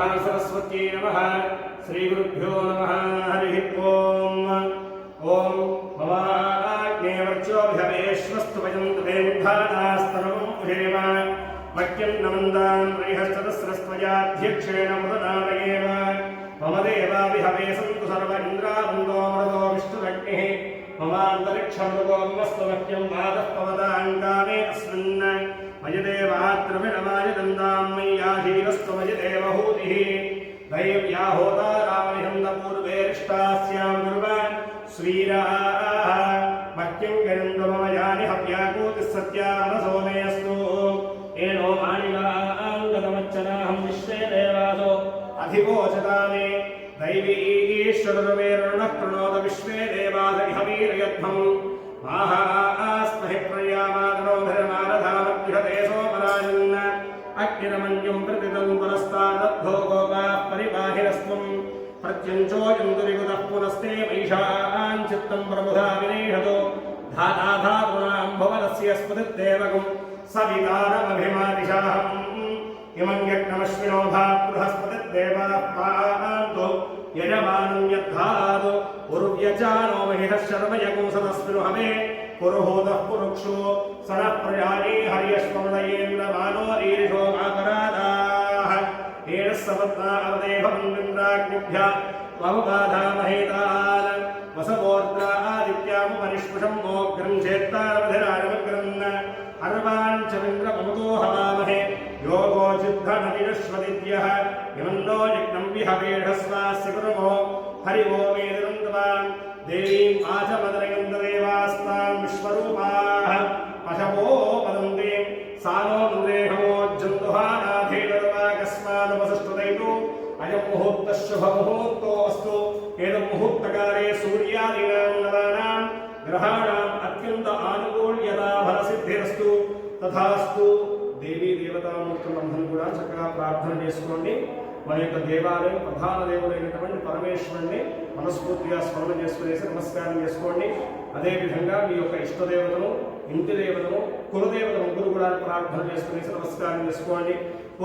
महासरस्वत्यै नमः। श्रीगुरुभ्यो नमः। हरिः ओम्। ओं ममाग्नेवर्चोभिहवेश्वस्तु वयन्तवेन्धानास्तनवं उदेव मह्यं नमन्दां बृहस्पतिस्रस्त्वयाध्यक्षेण मुदनादयेव मम देवाभिहवे सन्तु सर्व इन्द्रावन्दो मरुदो विष्णुरग्निः ममान्तरिक्षमृगो ममस्तु मह्यं वादः पवदाङ्गामे अस्मिन् मयदेवात्रविणमाय दन्दां मय्याधीनस्तु मयदेवहूतिः दैव्या होतारामनिहन्दपूर्वेरिष्टास्यां दुर्व श्रीराः मह्यं गरन्दममयानि हव्याकूतिः सत्या मनसो मेऽस्तु एनो माणिलाङ्गतमच्चनाहं विश्वे देवासो अधिवोचतामे दैवीश्वरमेरुणः प्रणोद विश्वे देवास इह वीरयध्वम् माहास्महि प्रयामादनोभिरमारधामद्विषते सोमराजन् अग्निरमन्युं प्रतिदं पुरस्तादद्धो गोपाः परिबाहिरस्त्वम् प्रत्यञ्चोऽयं दुरिगुतः पुनस्ते वैशां चित्तं प्रबुधा विनेषतो धाताधातूनां भुवनस्य स्मृतिर्देवकम् सवितारमभिमादिशाहम् इमं यज्ञमश्विनो बृहस्पतिर्देवाः पान्तु यजमानं यद्धातु उर्व्यजानो महिषः शर्मयगुं सदस्मिनो हवे पुरुहूतः पुरुक्षो सनः प्रजाने हर्यश्वमदयेन्द्रमानो रीरिषो माकरादाः येन सपत्ना अवदेभवन्विन्द्राग्निभ्यः बहुबाधामहेतान् वसवोर्द्रा आदित्यामुपरिष्पुषं मोग्रं चेत्तारवधिराजमग्रन् अर्वान् च मिन्द्रममुतो हवामहे योगो चिद्धनतिरश्वदित्यः इमन्नो यज्ञं विहवेढस्वास्य कुर्मो हरि वो मेदिरन्तवान् देवीम् आचमदनयन्तदेवास्तां विश्वरूपाः पशवो वदन्ति सानो नृदेहमोज्जन्तुहानाधेदर्वाकस्मादुपसृष्टुतैतु अयं मुहूर्तः शुभमुहूर्तोऽस्तु एतत् मुहूर्तकाले सूर्यादीनां नवानां ग्रहाणाम् अत्यन्त आनुकूल्यता फलसिद्धिरस्तु तथास्तु देवी देवतामूर्తులందరూ కూడా చక్కగా ప్రార్థన చేసుకోండి మన యొక్క దేవాలయం ప్రధాన దేవుడైనటువంటి పరమేశ్వరుని మనస్ఫూర్తిగా స్మరణ చేసుకునేసి నమస్కారం చేసుకోండి అదేవిధంగా మీ యొక్క ఇష్టదేవతను ఇంటి దేవతను కులదేవత ముగ్గురు కూడా ప్రార్థన చేసుకునేసి నమస్కారం చేసుకోండి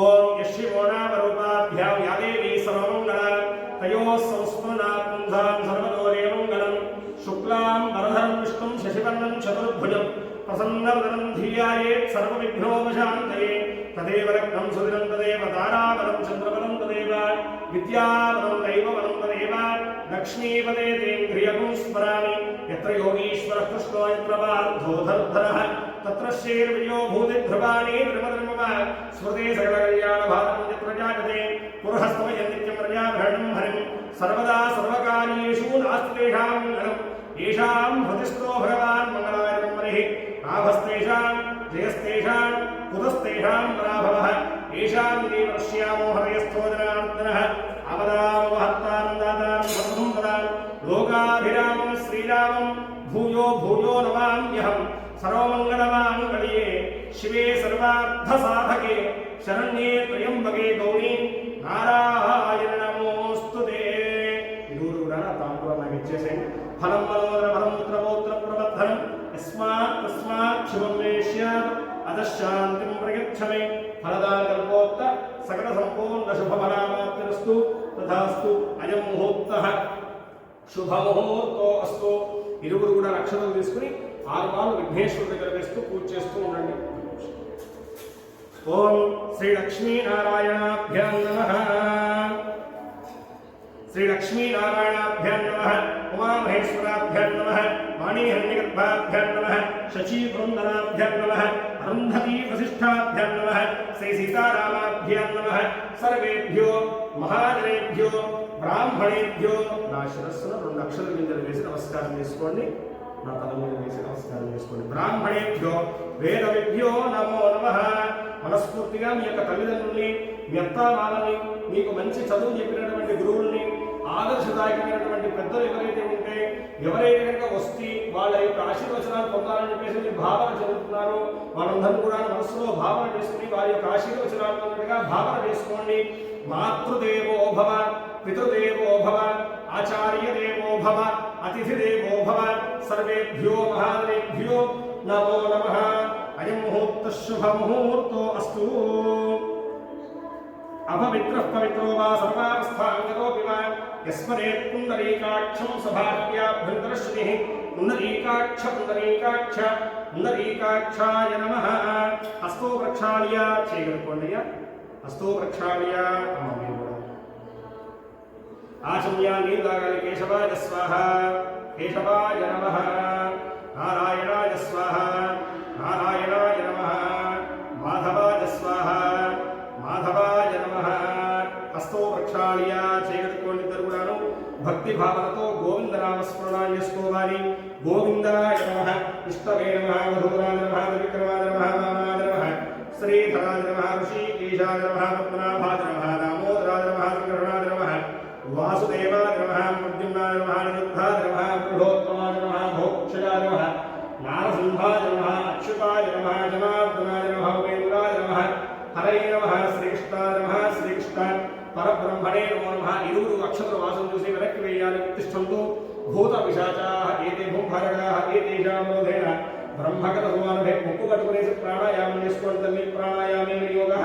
ఓం యశివోనామరూపాభ్యాం యాదేవి సర్వమంగళ తయో సంస్మరణాపుంధాం సర్వదోరేమంగళం శుక్లాం వరధరం విష్ణుం శశివర్ణం చతుర్భుజం ప్రసన్నవదనం ధియాయేత్ సర్వవిఘ్నోపశాంతయే తదేవ లగ్నం సుదినం తదేవ తారాబలం చంద్రబలం తదేవ విద్యాబలం దైవబలం తదేవ లక్ష్మీపదే తేంద్రియగుం స్మరామి యత్ర యోగీశ్వరః కృష్ణో యత్ర పార్థోధర్ధరః తత్ర శ్రీర్విజయో భూతి ధ్రువాణి ధ్రువధర్మమ స్మృతే సకల కళ్యాణ భారతం యత్ర జాయతే పురఃస్తమయ నిత్యం ప్రజాభరణం హరిం సర్వదా సర్వకార్యేషు నాస్తి తేషాం మంగళం येषां हृदिस्थो भगवान् मंगलायतं हरिः नाभस्तेषां जयस्तेषां कुतस्तेषां पराभवः येषां देवश्यामो हृदयस्थो जनार्दनः अपदामहत्तानन्दातां सर्वसम्पदां लोकाभिरामं श्रीरामं भूयो भूयो नमाम्यहं सर्वमङ्गलमाङ्गल्ये शिवे सर्वार्थसाधके शरण्ये त्र्यम्बके गौरी नारायण नमोऽस्तुते इदूरु కూడా తాంబూలం నాకు ఇచ్చేసేయండి फलं मनोदर फलं पुत्रपौत्र प्रवर्धनं यस्मात् तस्मात् शुभं मे स्यात् अतः शान्तिं प्रयच्छ मे फलदानकल्पोक्त सकलसम्पूर्ण शुभफलामाप्तिरस्तु तथास्तु अयं मुहूर्तः శుభముహూర్తో అస్తు ఇరువురు కూడా అక్షతలు తీసుకుని 6 మార్లు విఘ్నేశ్వరుడి దగ్గర వేస్తూ పూజ చేస్తూ ఉండండి. ఓం శ్రీ లక్ష్మీనారాయణాభ్యాం నమః. श्री लक्ष्मी नारायणाभ्यां नमः. उमामहेश्वराभ्यां नमः. वाणीहन्यगर्भाभ्यां नमः. शचीवृन्दनाभ्यां नमः. अरुन्धती वसिष्ठाभ्यां नमः. श्री सीतारामाभ्यां नमः. सर्वेभ्यो महाजनेभ्यो ब्राह्मणेभ्यो ना शिरस्సున 2 అక్షరాల మీద వేసి నమస్కారం చేసుకోండి. నా తల మీద వేసి నమస్కారం చేసుకోండి. బ్రాహ్మణేభ్యో వేదవిభ్యో నమో నమః. మనస్ఫూర్తిగా మీ యొక్క తల్లిదండ్రుల్ని మీ అత్తామామల్ని మీకు మంచి చదువు చెప్పినటువంటి గురువుల్ని ఆదర్శదాయకమైనటువంటి పెద్దలు ఎవరైతే ఉంటే ఎవరైతే కనుక వస్తే వాళ్ళ యొక్క ఆశీర్వచనాలు పొందాలని చెప్పేసి మీరు భావన చదువుతున్నారో వాళ్ళందరూ కూడా మనసులో భావన చేసుకుని వారి యొక్క ఆశీర్వచనాలు పొందినట్టుగా భావన చేసుకోండి. మాతృదేవో భవ, పితృదేవో భవ, ఆచార్య దేవో భవ, అతిథి దేవో భవ. సర్వేభ్యో మహాదేభ్యో నమో నమః. అయం ముహూర్త శుభ ముహూర్తో అస్తు. अपवित्रः पवित्रो वा सर्वावस्थाङ्गतोऽपि वा यस्मरेत् पुण्डरीकाक्षं सभाव्याभ्यन्तरश्रुतिः पुण्डरीकाक्षाय नमः हस्तो प्रक्षाल्य చేయగలుగుకోండియ हस्तो प्रक्षाल्य आचम्य नीलागालि केशवाय स्वाहा केशवाय नमः नारायणाय स्वाहा नारायणाय नमः माधवाय स्वाहा माधवाय नमः हस्तो प्रक्षाल्य చేయగలుగుకోండి ఇద్దరు భక్తి భావనతో గోవింద నామస్మరణ చేసుకోవాలి గోవిందాయ నమః విష్ణవే నమః మధురాయ నమః విక్రమాయ నమః వామనాయ నమః శ్రీధరాయ నమః ఋషికేశాయ నమః పద్మనాభాయ నమః దామోదరాయ నమః సంకర్షణాయ నమః వాసుదేవాయ నమః ప్రద్యుమ్నాయ నమః నిరుద్ధాయ నమః పురుషోత్తమాయ నమః భోక్షయాయ నమః నారసింహాయ నమః అచ్యుతాయ నమః జనార్దనాయ నమః ఉపేంద్రాయ నమః హరయే నమః శ్రీకృష్ణాయ నమః శ్రీకృష్ణ परब्रह्मणे नमो नमः इरुवरु अक्षत्र वासं चूसि वेनक्कि वेयानि उत्तिष्ठन्तु भूत पिशाचाः एते भूभारकाः एतेषां विरोधेन ब्रह्मगतसमारभे मुक्कु कट्टुकुनेसि प्राणायामं చేసుకోండి तल्लि प्राणायामे विनियोगः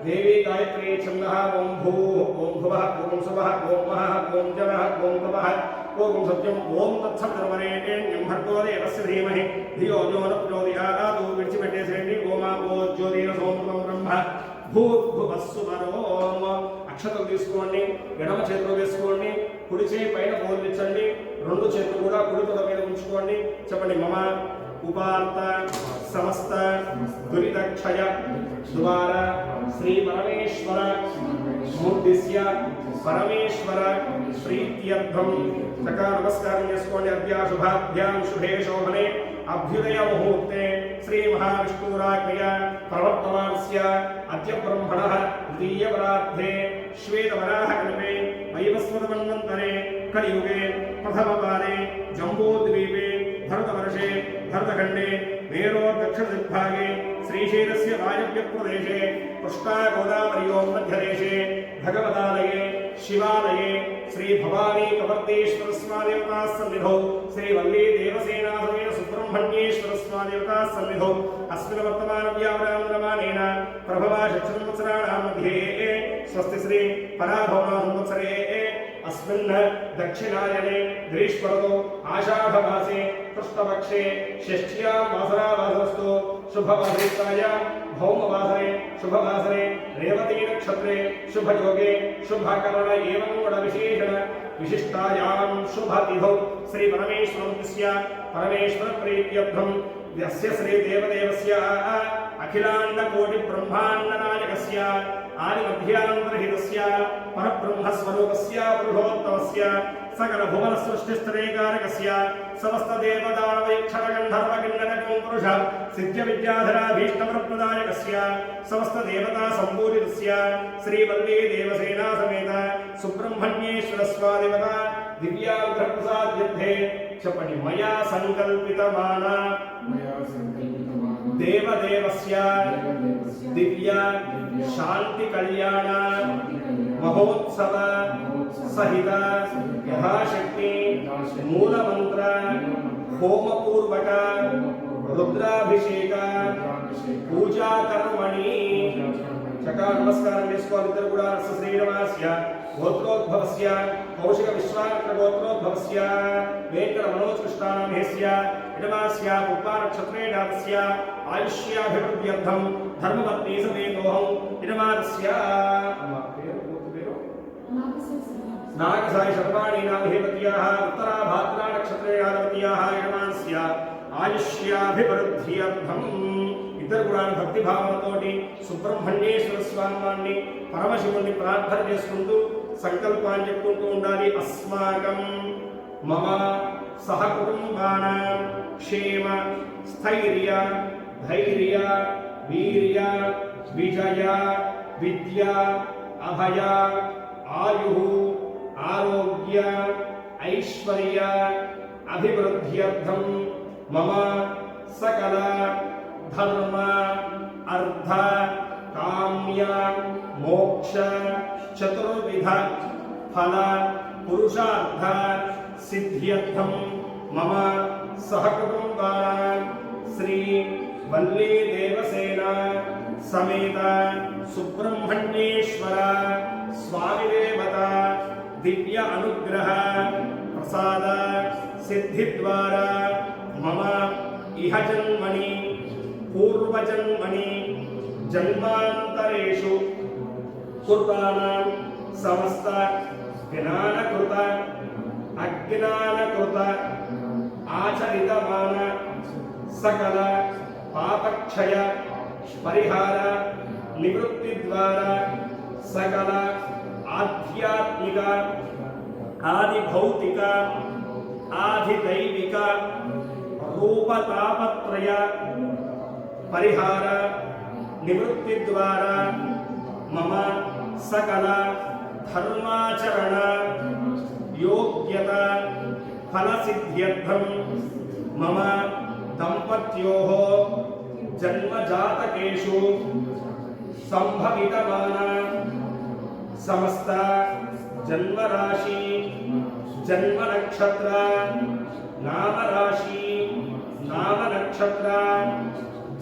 देवी गायत्री छन्दः ओं भूः ओं भुवः ओं सुवः ओं महः ओं जनः ओं तपः ओं सत्यम् ओं तत्सवितुर्वरेण्यं भर्गो देवस्य धीमहि धियो यो न प्रचोदयात् विडिचिपेट्टेसेंडि ओमा ओ ज्योतिरसोमृतं ब्रह्म భూర్భువస్సువరోం అక్షతలు తీసుకోండి ఎడమ చేతిలో వేసుకోండి కుడి చేయి పైన బోర్లించండి రెండు చేతులు కూడా కుడి తొడ మీద ఉంచుకోండి చెప్పండి మమ ఉపార్త సమస్త దురితక్షయ ద్వారా శ్రీ పరమేశ్వర మూర్తిస్య పరమేశ్వర ప్రీత్యర్థం చక్కా నమస్కారం చేసుకోండి అద్య శుభాభ్యాం శుభే శోభనే अभ्युदय मुहूर्ते श्री महाविष्णुराज्ञया प्रवर्तमानस्य अद्य ब्रह्मणः द्वितीयपरार्धे श्वेतवराहकल्पे वैवस्वतमन्वन्तरे कलियुगे प्रथमपादे जम्बूद्वीपे भरतवर्षे भरतखण्डे मेरोर्दक्षिणदिग्भागे श्रीशैलस्य वायव्यप्रदेशे कृष्णागोदावर्योः मध्यदेशे भगवदालये शिवालये श्री भवानी कवर्तेश्वर स्वादेवता सन्निधौ श्री वल्ली देवसेना समेत सुब्रह्मण्येश्वर स्वादेवता सन्निधौ अस्मिन् वर्तमान व्यावरामरमाणेन प्रभवा षट्संवत्सराणां मध्ये स्वस्ति श्री पराभवना संवत्सरे अस्मिन् दक्षिणायने ग्रीष्मऋतौ आषाढमासे कृष्णपक्षे षष्ठ्यां वासरावासरस्तु शुभवासरिकायां भौमवासरे शुभवासरे रेवती नक्षत्रे शुभयोगे शुभकरण एवं गुणविशेषण विशिष्टायां शुभतिथौ श्री परमेश्वरस्य परमेश्वर प्रीत्यर्थं यस्य श्री देवदेवस्य अखिलाण्डकोटि ब्रह्माण्डनायकस्य आदिमध्यान्तरहितस्य परब्रह्मस्वरूपस्य पुरुषोत्तमस्य सकल भुवन सृष्टिस्तरेकारकस्य समस्त देवदानवैक्षर गन्धर्व किन्नरकं पुरुष सिद्ध विद्याधराभीष्टवरप्रदायकस्य समस्त देवता सम्पूजितस्य श्री वल्ली देवसेना समेत सुब्रह्मण्येश्वर स्वादिवता दिव्याग्रप्रसाद्यर्थे चपणि मया संकल्पितमाना देवदेवस्य दिव्य शांति कल्याण महोत्सव सहित यथाशक्ति मूल मंत्र होम पूर्वक रुद्राभिषेक पूजा कर्मणि चका नमस्कार श्रीरमास्य गोत्रोद्भवस्य कौशिक विश्वामित्र गोत्रोद्भवस्य वेंकट मनोज कृष्णानामेस्य इडमास्य पुप्पा नक्षत्रे जातस्य आयुष्याभिवृद्ध्यर्थं धर्मपत्नी समेतोऽहं इडमास्य नागसाई शतवाणी नामहेवत्याः उत्तरा भाद्रा नक्षत्रे जातवत्याः इडमास्य आयुष्याभिवृद्ध्यर्थं ఇద్దరు కూడా భక్తి భావనతోటి సుబ్రహ్మణ్యేశ్వర స్వామి వారిని పరమశివుని ప్రార్థన చేసుకుంటూ సంకల్పాన్ని చెప్పుకుంటూ ఉండాలి. అస్మాకం మమ సహకుటుంబానాం క్షేమ స్థైర్య ధైర్య వీర్య విజయ విద్య అభయ ఆయు ఆరోగ్య ఐశ్వర్య అభివృద్ధ్యర్థం మమ సకల धर्म अर्थ काम्य मोक्ष चतुर्विध फल पुरुषार्थ सिद्ध्यर्थं मम सहकुटुंबानां श्री वल्ली देवसेना समेत सुब्रह्मण्येश्वर स्वामी देवता दिव्य अनुग्रह प्रसाद सिद्धि द्वारा मम इह जन्मनि पूर्वजन्मनि जन्मांतरेषु कृतानां समस्त ज्ञानकृत अज्ञानकृत आचरितमान सकल पापक्षय परिहार निवृत्ति द्वारा सकल आध्यात्मिक आदि भौतिक आदि दैविक रूपतापत्रय परिहार निवृत्ति द्वारा मम सकल धर्माचरण योग्यता फलसिद्ध्यर्थं मम दंपत्योः जन्मजातकेषु संभवितमान समस्त जन्मराशि जन्म नक्षत्र नाम राशि नाम नक्षत्र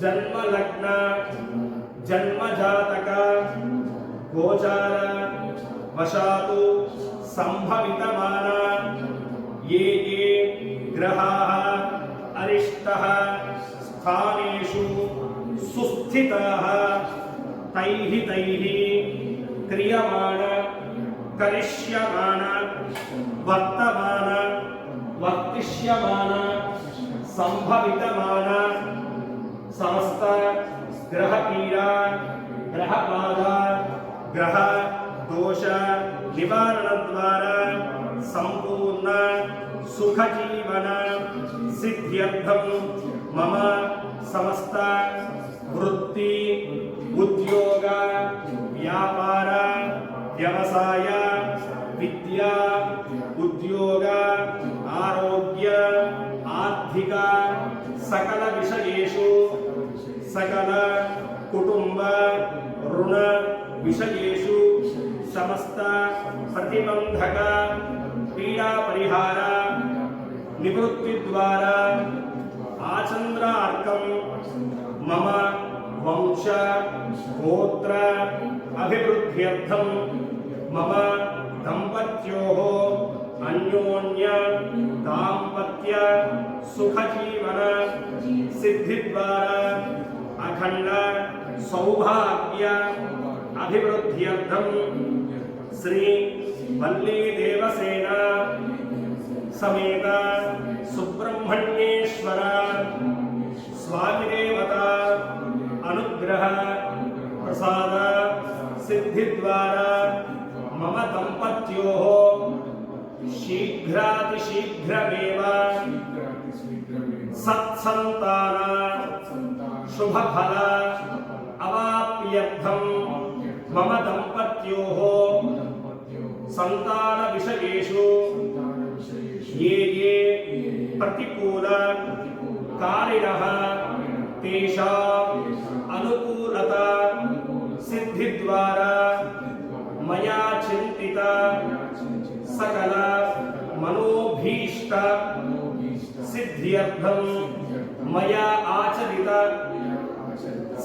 जन्म लग्न जन्म जातक गोचार वशातु संभवितमान ये ये ग्रहाः अरिष्टः स्थानेषु सुस्थिताः तैः तैः क्रियमाण करिष्यमाण वर्तमान वर्तिष्यमान संभवितमान समस्त ग्रह पीड़ा ग्रह बाधा ग्रह दोष निवारण द्वारा संपूर्ण सुख जीवन सिद्ध्यर्थं मम समस्त वृत्ति उद्योग व्यापार व्यवसाय विद्या उद्योग आरोग्य आर्थिक सकल विषयेषु सकल कुटुंब ऋण विषयेषु समस्त प्रतिबंधक पीड़ा परिहार निवृत्ति द्वारा आचंद्रार्कं मम वंश गोत्र अभिवृद्ध्यर्थं मम दंपत्योः अन्योन्य दाम्पत्य सुख जीवन सिद्धि द्वारा अखंड सौभाग्य अभिवृद्ध्यर्थं श्री वल्ली देवसेना समेत सुब्रह्मण्येश्वर स्वामी देवता अनुग्रह प्रसाद सिद्धि द्वारा मम दंपत्योः शीघ्रातिशीघ्रमेव सत्संतान शुभफल अवाप्यर्थं मम दंपत्योः संतान विषयेषु ये ये प्रतिकूल कारिणः तेषाम् अनुकूलता सिद्धि द्वारा मया चिंतित सकल मनोभीष्ट सिद्ध्यर्थं मया आचरित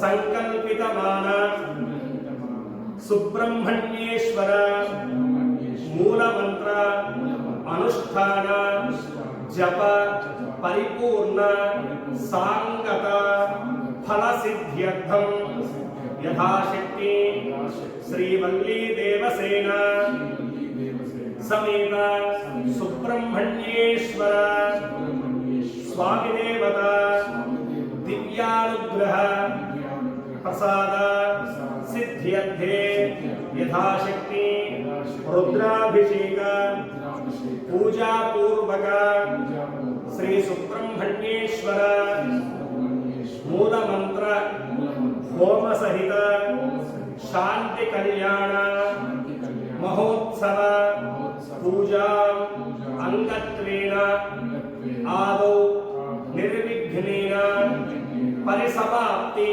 संकल्पितमान सुब्रह्मण्येश्वर मूलमंत्र अनुष्ठान जप परिपूर्ण सांगत फल सिद्ध्यर्थं यथाशक्ति श्रीवल्ली देवसेना समेत सुब्रह्मण्येश्वर स्वामी देवता दिव्यानुग्रह प्रसाद सिद्ध्यर्थे यथाशक्ति रुद्राभिषेक पूजा पूर्वक श्री सुब्रह्मण्येश्वर मूल मंत्र होम सहित शांति कल्याण महोत्सव पूजा अंगत्वेन आदौ निर्विघ्नेन परिसमाप्ति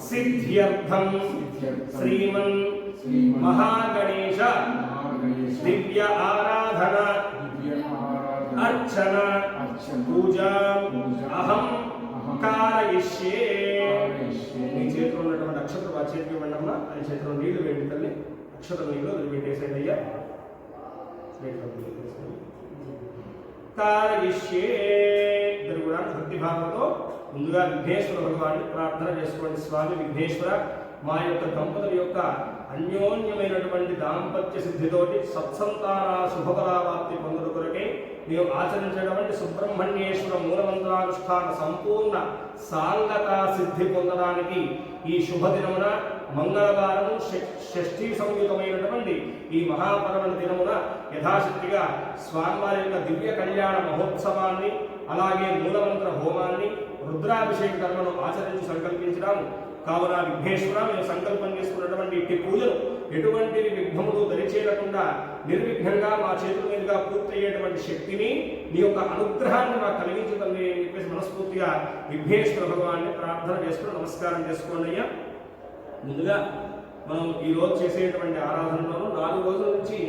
सिद्ध्यर्थं श्रीमन् महागणेश दिव्य आराधना अर्चना पूजा अहं कारयिष्ये। చేతిలో ఉన్నటువంటి అక్షతలు ఆ చేతికి ఇవ్వండమ్మా. ఆయన చేతిలో నీళ్లు వేయండి తల్లి. అక్షతలు నీళ్ళు వదిలిపెట్టేసేయండి అయ్యా. కారయిష్యే ఇద్దరు కూడా భక్తిభావంతో ముందుగా విఘ్నేశ్వర భగవాన్ని ప్రార్థన చేసుకోండి. స్వామి విఘ్నేశ్వర, మా యొక్క దంపతుల యొక్క అన్యోన్యమైనటువంటి దాంపత్య సిద్ధితోటి సత్సంతాన శుభఫలాప్తి పొందుట కొరకే మేము ఆచరించేటువంటి సుబ్రహ్మణ్యేశ్వర మూలమంత్రానుష్ఠాన సంపూర్ణ సాంగతా సిద్ధి పొందడానికి ఈ శుభదినమున మంగళవారం షష్ఠీ సంయుతమైనటువంటి ఈ మహాపర్వణ దినమున యథాశక్తిగా స్వామివారి యొక్క దివ్య కళ్యాణ మహోత్సవాన్ని అలాగే మూలమంత్ర హోమాన్ని రుద్రాభిషేక కర్మను ఆచరించి సంకల్పించడం. కావున విఘ్నేశ్వర, మేము సంకల్పం చేసుకున్నటువంటి ఇట్టి పూజలు ఎటువంటి విఘ్నములు దరిచేయకుండా నిర్విఘ్నంగా మా చేతుల మీదుగా పూర్తయ్యేటువంటి శక్తిని నీ యొక్క అనుగ్రహాన్ని మాకు కలిగించుతుంది అని చెప్పేసి మనస్ఫూర్తిగా విఘ్నేశ్వర భగవాన్ని ప్రార్థన చేసుకుని నమస్కారం చేసుకోండి అయ్యా. ముందుగా మనం ఈరోజు చేసేటువంటి ఆరాధనలో 4 రోజుల నుంచి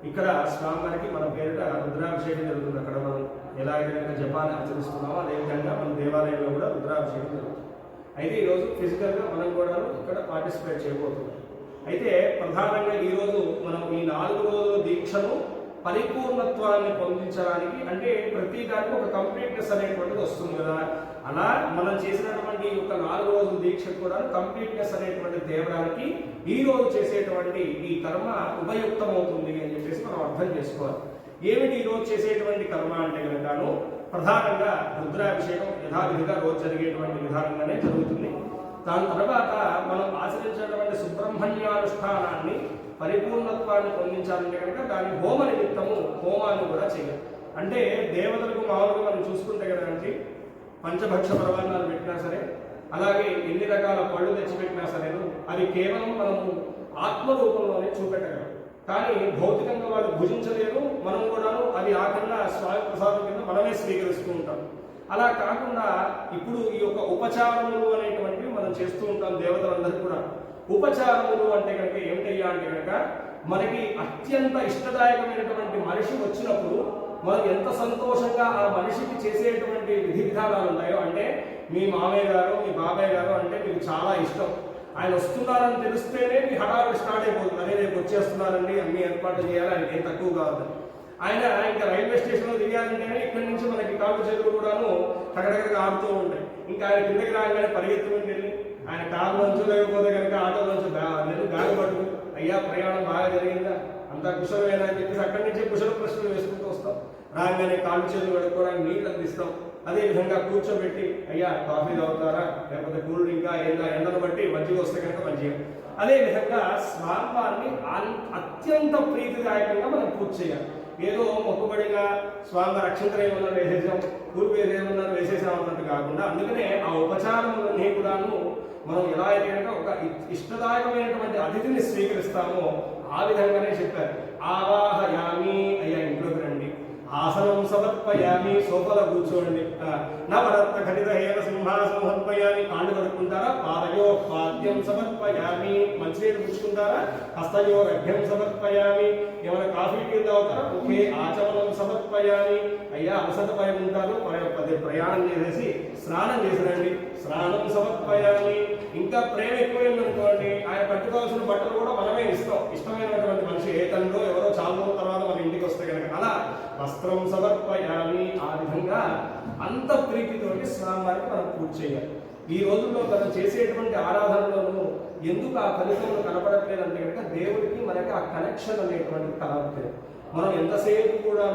ఇక్కడ స్వామివారికి మన పేరిట రుద్రాభిషేకం జరుగుతుంది. అక్కడ మనం ఎలా అయితే కనుక జపాన్ని ఆచరిస్తున్నామో అదేవిధంగా మన దేవాలయంలో కూడా రుద్రాభిషేకం జరుగుతుంది. అయితే ఈరోజు ఫిజికల్గా మనం కూడా ఇక్కడ పార్టిసిపేట్ చేయబోతున్నాం. అయితే ప్రధానంగా ఈరోజు మనం ఈ 4 రోజుల దీక్షను పరిపూర్ణత్వాన్ని పొందించడానికి, అంటే ప్రతి దానికి ఒక కంప్లీట్నెస్ అనేటువంటిది వస్తుంది కదా, అలా మనం చేసినటువంటి ఒక 4 రోజుల దీక్ష కూడా కంప్లీట్నెస్ అనేటువంటి తేవడానికి ఈ రోజు చేసేటువంటి ఈ కర్మ ఉపయుక్తమవుతుంది అని చెప్పేసి మనం అర్థం చేసుకోవాలి. ఏమిటి ఈ రోజు చేసేటువంటి కర్మ అంటే కనుకను ప్రధానంగా రుద్రాభిషేకం యథావిధిగా రోజు జరిగేటువంటి విధానంగానే జరుగుతుంది. దాని తర్వాత మనం ఆచరించేటువంటి సుబ్రహ్మణ్యానుష్ఠానాన్ని పరిపూర్ణత్వాన్ని పొందించాలంటే కనుక దాని హోమ నిమిత్తము హోమాన్ని కూడా చేయాలి. అంటే దేవతలకు మామూలుగా మనం చూసుకుంటే కదండి, పంచభక్ష పరమాన్నాలు పెట్టినా సరే, అలాగే ఎన్ని రకాల పళ్ళు తెచ్చిపెట్టినా సరే అవి కేవలం మనము ఆత్మరూపంలోనే చూపెట్టగలం. కానీ భౌతికంగా వాళ్ళు భుజించలేరు, మనం కూడాను అది ఆఖరిగా స్వామి ప్రసాదం కింద మనమే స్వీకరిస్తూ ఉంటాం. అలా కాకుండా ఇప్పుడు ఈ యొక్క ఉపచారములు అనేటువంటివి మనం చేస్తూ ఉంటాం దేవతలందరూ కూడా. ఉపచారములు అంటే కనుక ఏమిటయ్యా అంటే కనుక మనకి అత్యంత ఇష్టదాయకమైనటువంటి మనిషి వచ్చినప్పుడు మనం ఎంత సంతోషంగా ఆ మనిషికి చేసేటువంటి విధి విధానాలు ఉన్నాయో, అంటే మీ మామయ్య గారు మీ బాబాయ్ గారు అంటే మీకు చాలా ఇష్టం, ఆయన వస్తున్నారని తెలిస్తేనే మీ హడావిడి స్టార్ట్ అయిపోతుంది. అదే రేపు వచ్చేస్తున్నారండి, అన్ని ఏర్పాట్లు చేయాలి, ఆయనకి ఏం తక్కువ కావద్దు. ఆయన ఇంకా రైల్వే స్టేషన్లో దిగాలంటేనే ఇక్కడి నుంచి మనకి కాళ్ళు చేతులు కూడాను టగడగడగా ఆడుతూ ఉంటాయి. ఇంకా ఆయన కిందకి రాగానే పరిగెత్తుకుని వెళ్ళి ఆయన కారు నుంచి లేకపోతే కనుక ఆటో నుంచి బ్యాగ్ పట్టుకుని అయ్యా ప్రయాణం బాగా జరిగిందా, అంతా కుశలమేనా అని చెప్పేసి అక్కడి నుంచి కుశల ప్రశ్నలు వేసుకుంటూ వస్తాం. రాగానే కాళ్ళు చేతులు కడుక్కోవడానికి నీళ్ళు అందిస్తాం. అదేవిధంగా కూర్చోబెట్టి అయ్యా కాఫీ తాగుతారా, లేకపోతే కూల్ డ్రింకా, ఎండను బట్టి మజ్జిగ వస్తే కనుక మజ్జిగ. అదేవిధంగా స్వామివారిని అత్యంత ప్రీతిదాయకంగా మనం పూజ చేయాలి. ఏదో మొక్కుబడిగా స్వామివారి అక్షంతరం ఏమన్నారు వేసేసాం, పూర్వ ఏమన్నారు వేసేసాం అన్నట్టు కాకుండా, అందుకనే ఆ ఉపచారములన్నీ కూడాను మనం ఎలా అయితే కనుక ఒక ఇష్టదాయకమైనటువంటి అతిథిని స్వీకరిస్తామో ఆ విధంగానే చెప్పారు. ఆవాహయామి, అయ్యా ఇంట్లోకి రండి, ఆసనం సమర్పయామి, సోఫాలో కూర్చోండి, నవరత్న ఖనిత హేమ సింహాసనం సమర్పయామి, కాళ్ళు కడుక్కుంటారా, పాదయో పాద్యం సమర్పయామి, మంచినీళ్ళు పుచ్చుకుంటారా, హస్తయో రఘ్యం సమర్పయామి, ఏమైనా కాఫీ టీ తాగుతారా, ఒకే ఆచమనం సమర్పయామి, అయ్యా అలసటపై ఉంటారు, ప్రయాణం చేసేసి స్నానం చేసిరండి, స్నానం సమర్పయామి. ఇంకా ప్రేమ ఎక్కువైందనుకోండి, ఆయన కట్టుకోవాల్సిన బట్టలు కూడా మనమే ఇస్తాం. ఇష్టమైనటువంటి మనిషి ఏ తండ్రో ఎవరో చాలా రోజుల తర్వాత మన ఇంటికి వస్తే కనుక అలా వస్త్రం సమర్పయామి. ఆ విధంగా అంత ప్రీతితోటి స్వామివారికి మనం పూజ చేయాలి. ఈ రోజుల్లో మనం చేసేటువంటి ఆరాధనలోనూ ఎందుకు ఆ ఫలితంలో కనపడట్లేదంటే కనుక దేవుడికి మనకి ఆ కనెక్షన్ అనేటువంటిది కలవట్లేదు. మనం ఎంతసేపు కూడా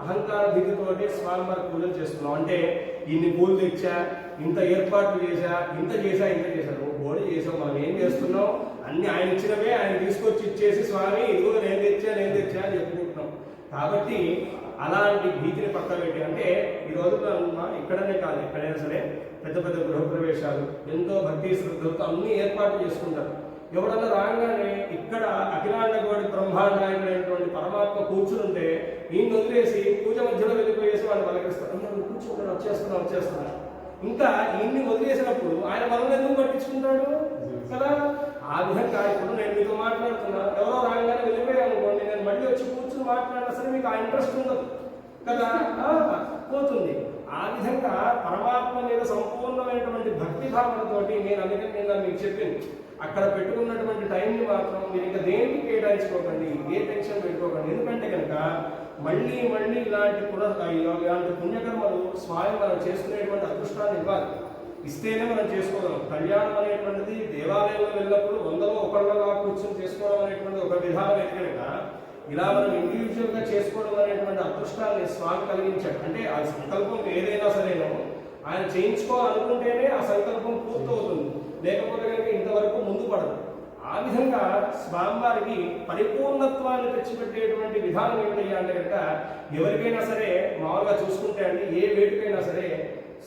అహంకార దిగుతోటి స్వామివారి పూజలు చేస్తున్నాం. అంటే ఇన్ని పూలు తెచ్చా, ఇంత ఏర్పాట్లు చేశా, ఇంత చేశా, నువ్వు బోడి చేసావు, మనం ఏం చేస్తున్నావు, అన్ని ఆయన ఇచ్చినవే ఆయన తీసుకొచ్చి ఇచ్చేసి స్వామి ఇదిగో నేను తెచ్చా అని చెప్పుకుంటున్నాం. కాబట్టి అలాంటి భీతిని పక్కన పెట్టి, అంటే ఈ రోజుల్లో ఇక్కడనే కాదు ఎక్కడైనా సరే పెద్ద పెద్ద గృహప్రవేశాలు ఎంతో భక్తి శ్రద్ధలతో అన్ని ఏర్పాట్లు చేసుకుంటారు. ఎవడన్నా రాగానే ఇక్కడ అఖిలాండ కోటి బ్రహ్మాండాయకుడైనటువంటి పరమాత్మ కూర్చుంటే ఈయన వదిలేసి పూజ మధ్యలో వెళ్ళిపోయేసి వాళ్ళు పలకరిస్తారు, అయ్యా నువ్వు కూర్చుంటాడు వచ్చేస్తున్నా. ఇంకా ఈయన్ని వదిలేసినప్పుడు ఆయన మనల్ని ఎందుకు పట్టించుకుంటాడు కదా. ఆ విధంగా ఇప్పుడు నేను మీతో మాట్లాడుతున్నా, ఎవరో రాగానే వెళ్ళిపోయానుకోండి, నేను మళ్ళీ వచ్చి కూర్చుని మాట్లాడినా సరే మీకు ఆ ఇంట్రెస్ట్ ఉండదు కదా, పోతుంది. ఆ విధంగా పరమాత్మ మీద సంపూర్ణమైనటువంటి భక్తి భావనతోటి నేను మీకు చెప్పింది, అక్కడ పెట్టుకున్నటువంటి టైంని మాత్రం మీరు ఇంకా దేనికి కేటాయించుకోకండి, ఏ టెన్షన్ పెట్టుకోకండి. ఎందుకంటే కనుక మళ్ళీ ఇలాంటి పుణ్యకర్మలు స్వామి మనం చేసుకునేటువంటి అదృష్టాన్ని ఇవ్వాలి, ఇస్తేనే మనం చేసుకోగలం. కళ్యాణం అనేటువంటిది దేవాలయంలో వెళ్ళినప్పుడు 100లో 1గా కూర్చొని చేసుకోవడం అనేటువంటిది ఒక విధానం అయితే కనుక, ఇలా మనం ఇండివిజువల్గా చేసుకోవడం అనేటువంటి అదృష్టాన్ని స్వామి కలిగించాడు. అంటే ఆ సంకల్పం ఏదైనా సరేనో ఆయన చేయించుకోవాలనుకుంటేనే ఆ సంకల్పం పూర్తవుతుంది, లేకపోతే కనుక ఇంతవరకు ముందు పడదు. ఆ విధంగా స్వామివారికి పరిపూర్ణత్వాన్ని తెచ్చిపెట్టేటువంటి విధానం ఏమిటయ్యా అంటే కనుక, ఎవరికైనా సరే మామూలుగా చూసుకుంటే అండి ఏ వేటికైనా సరే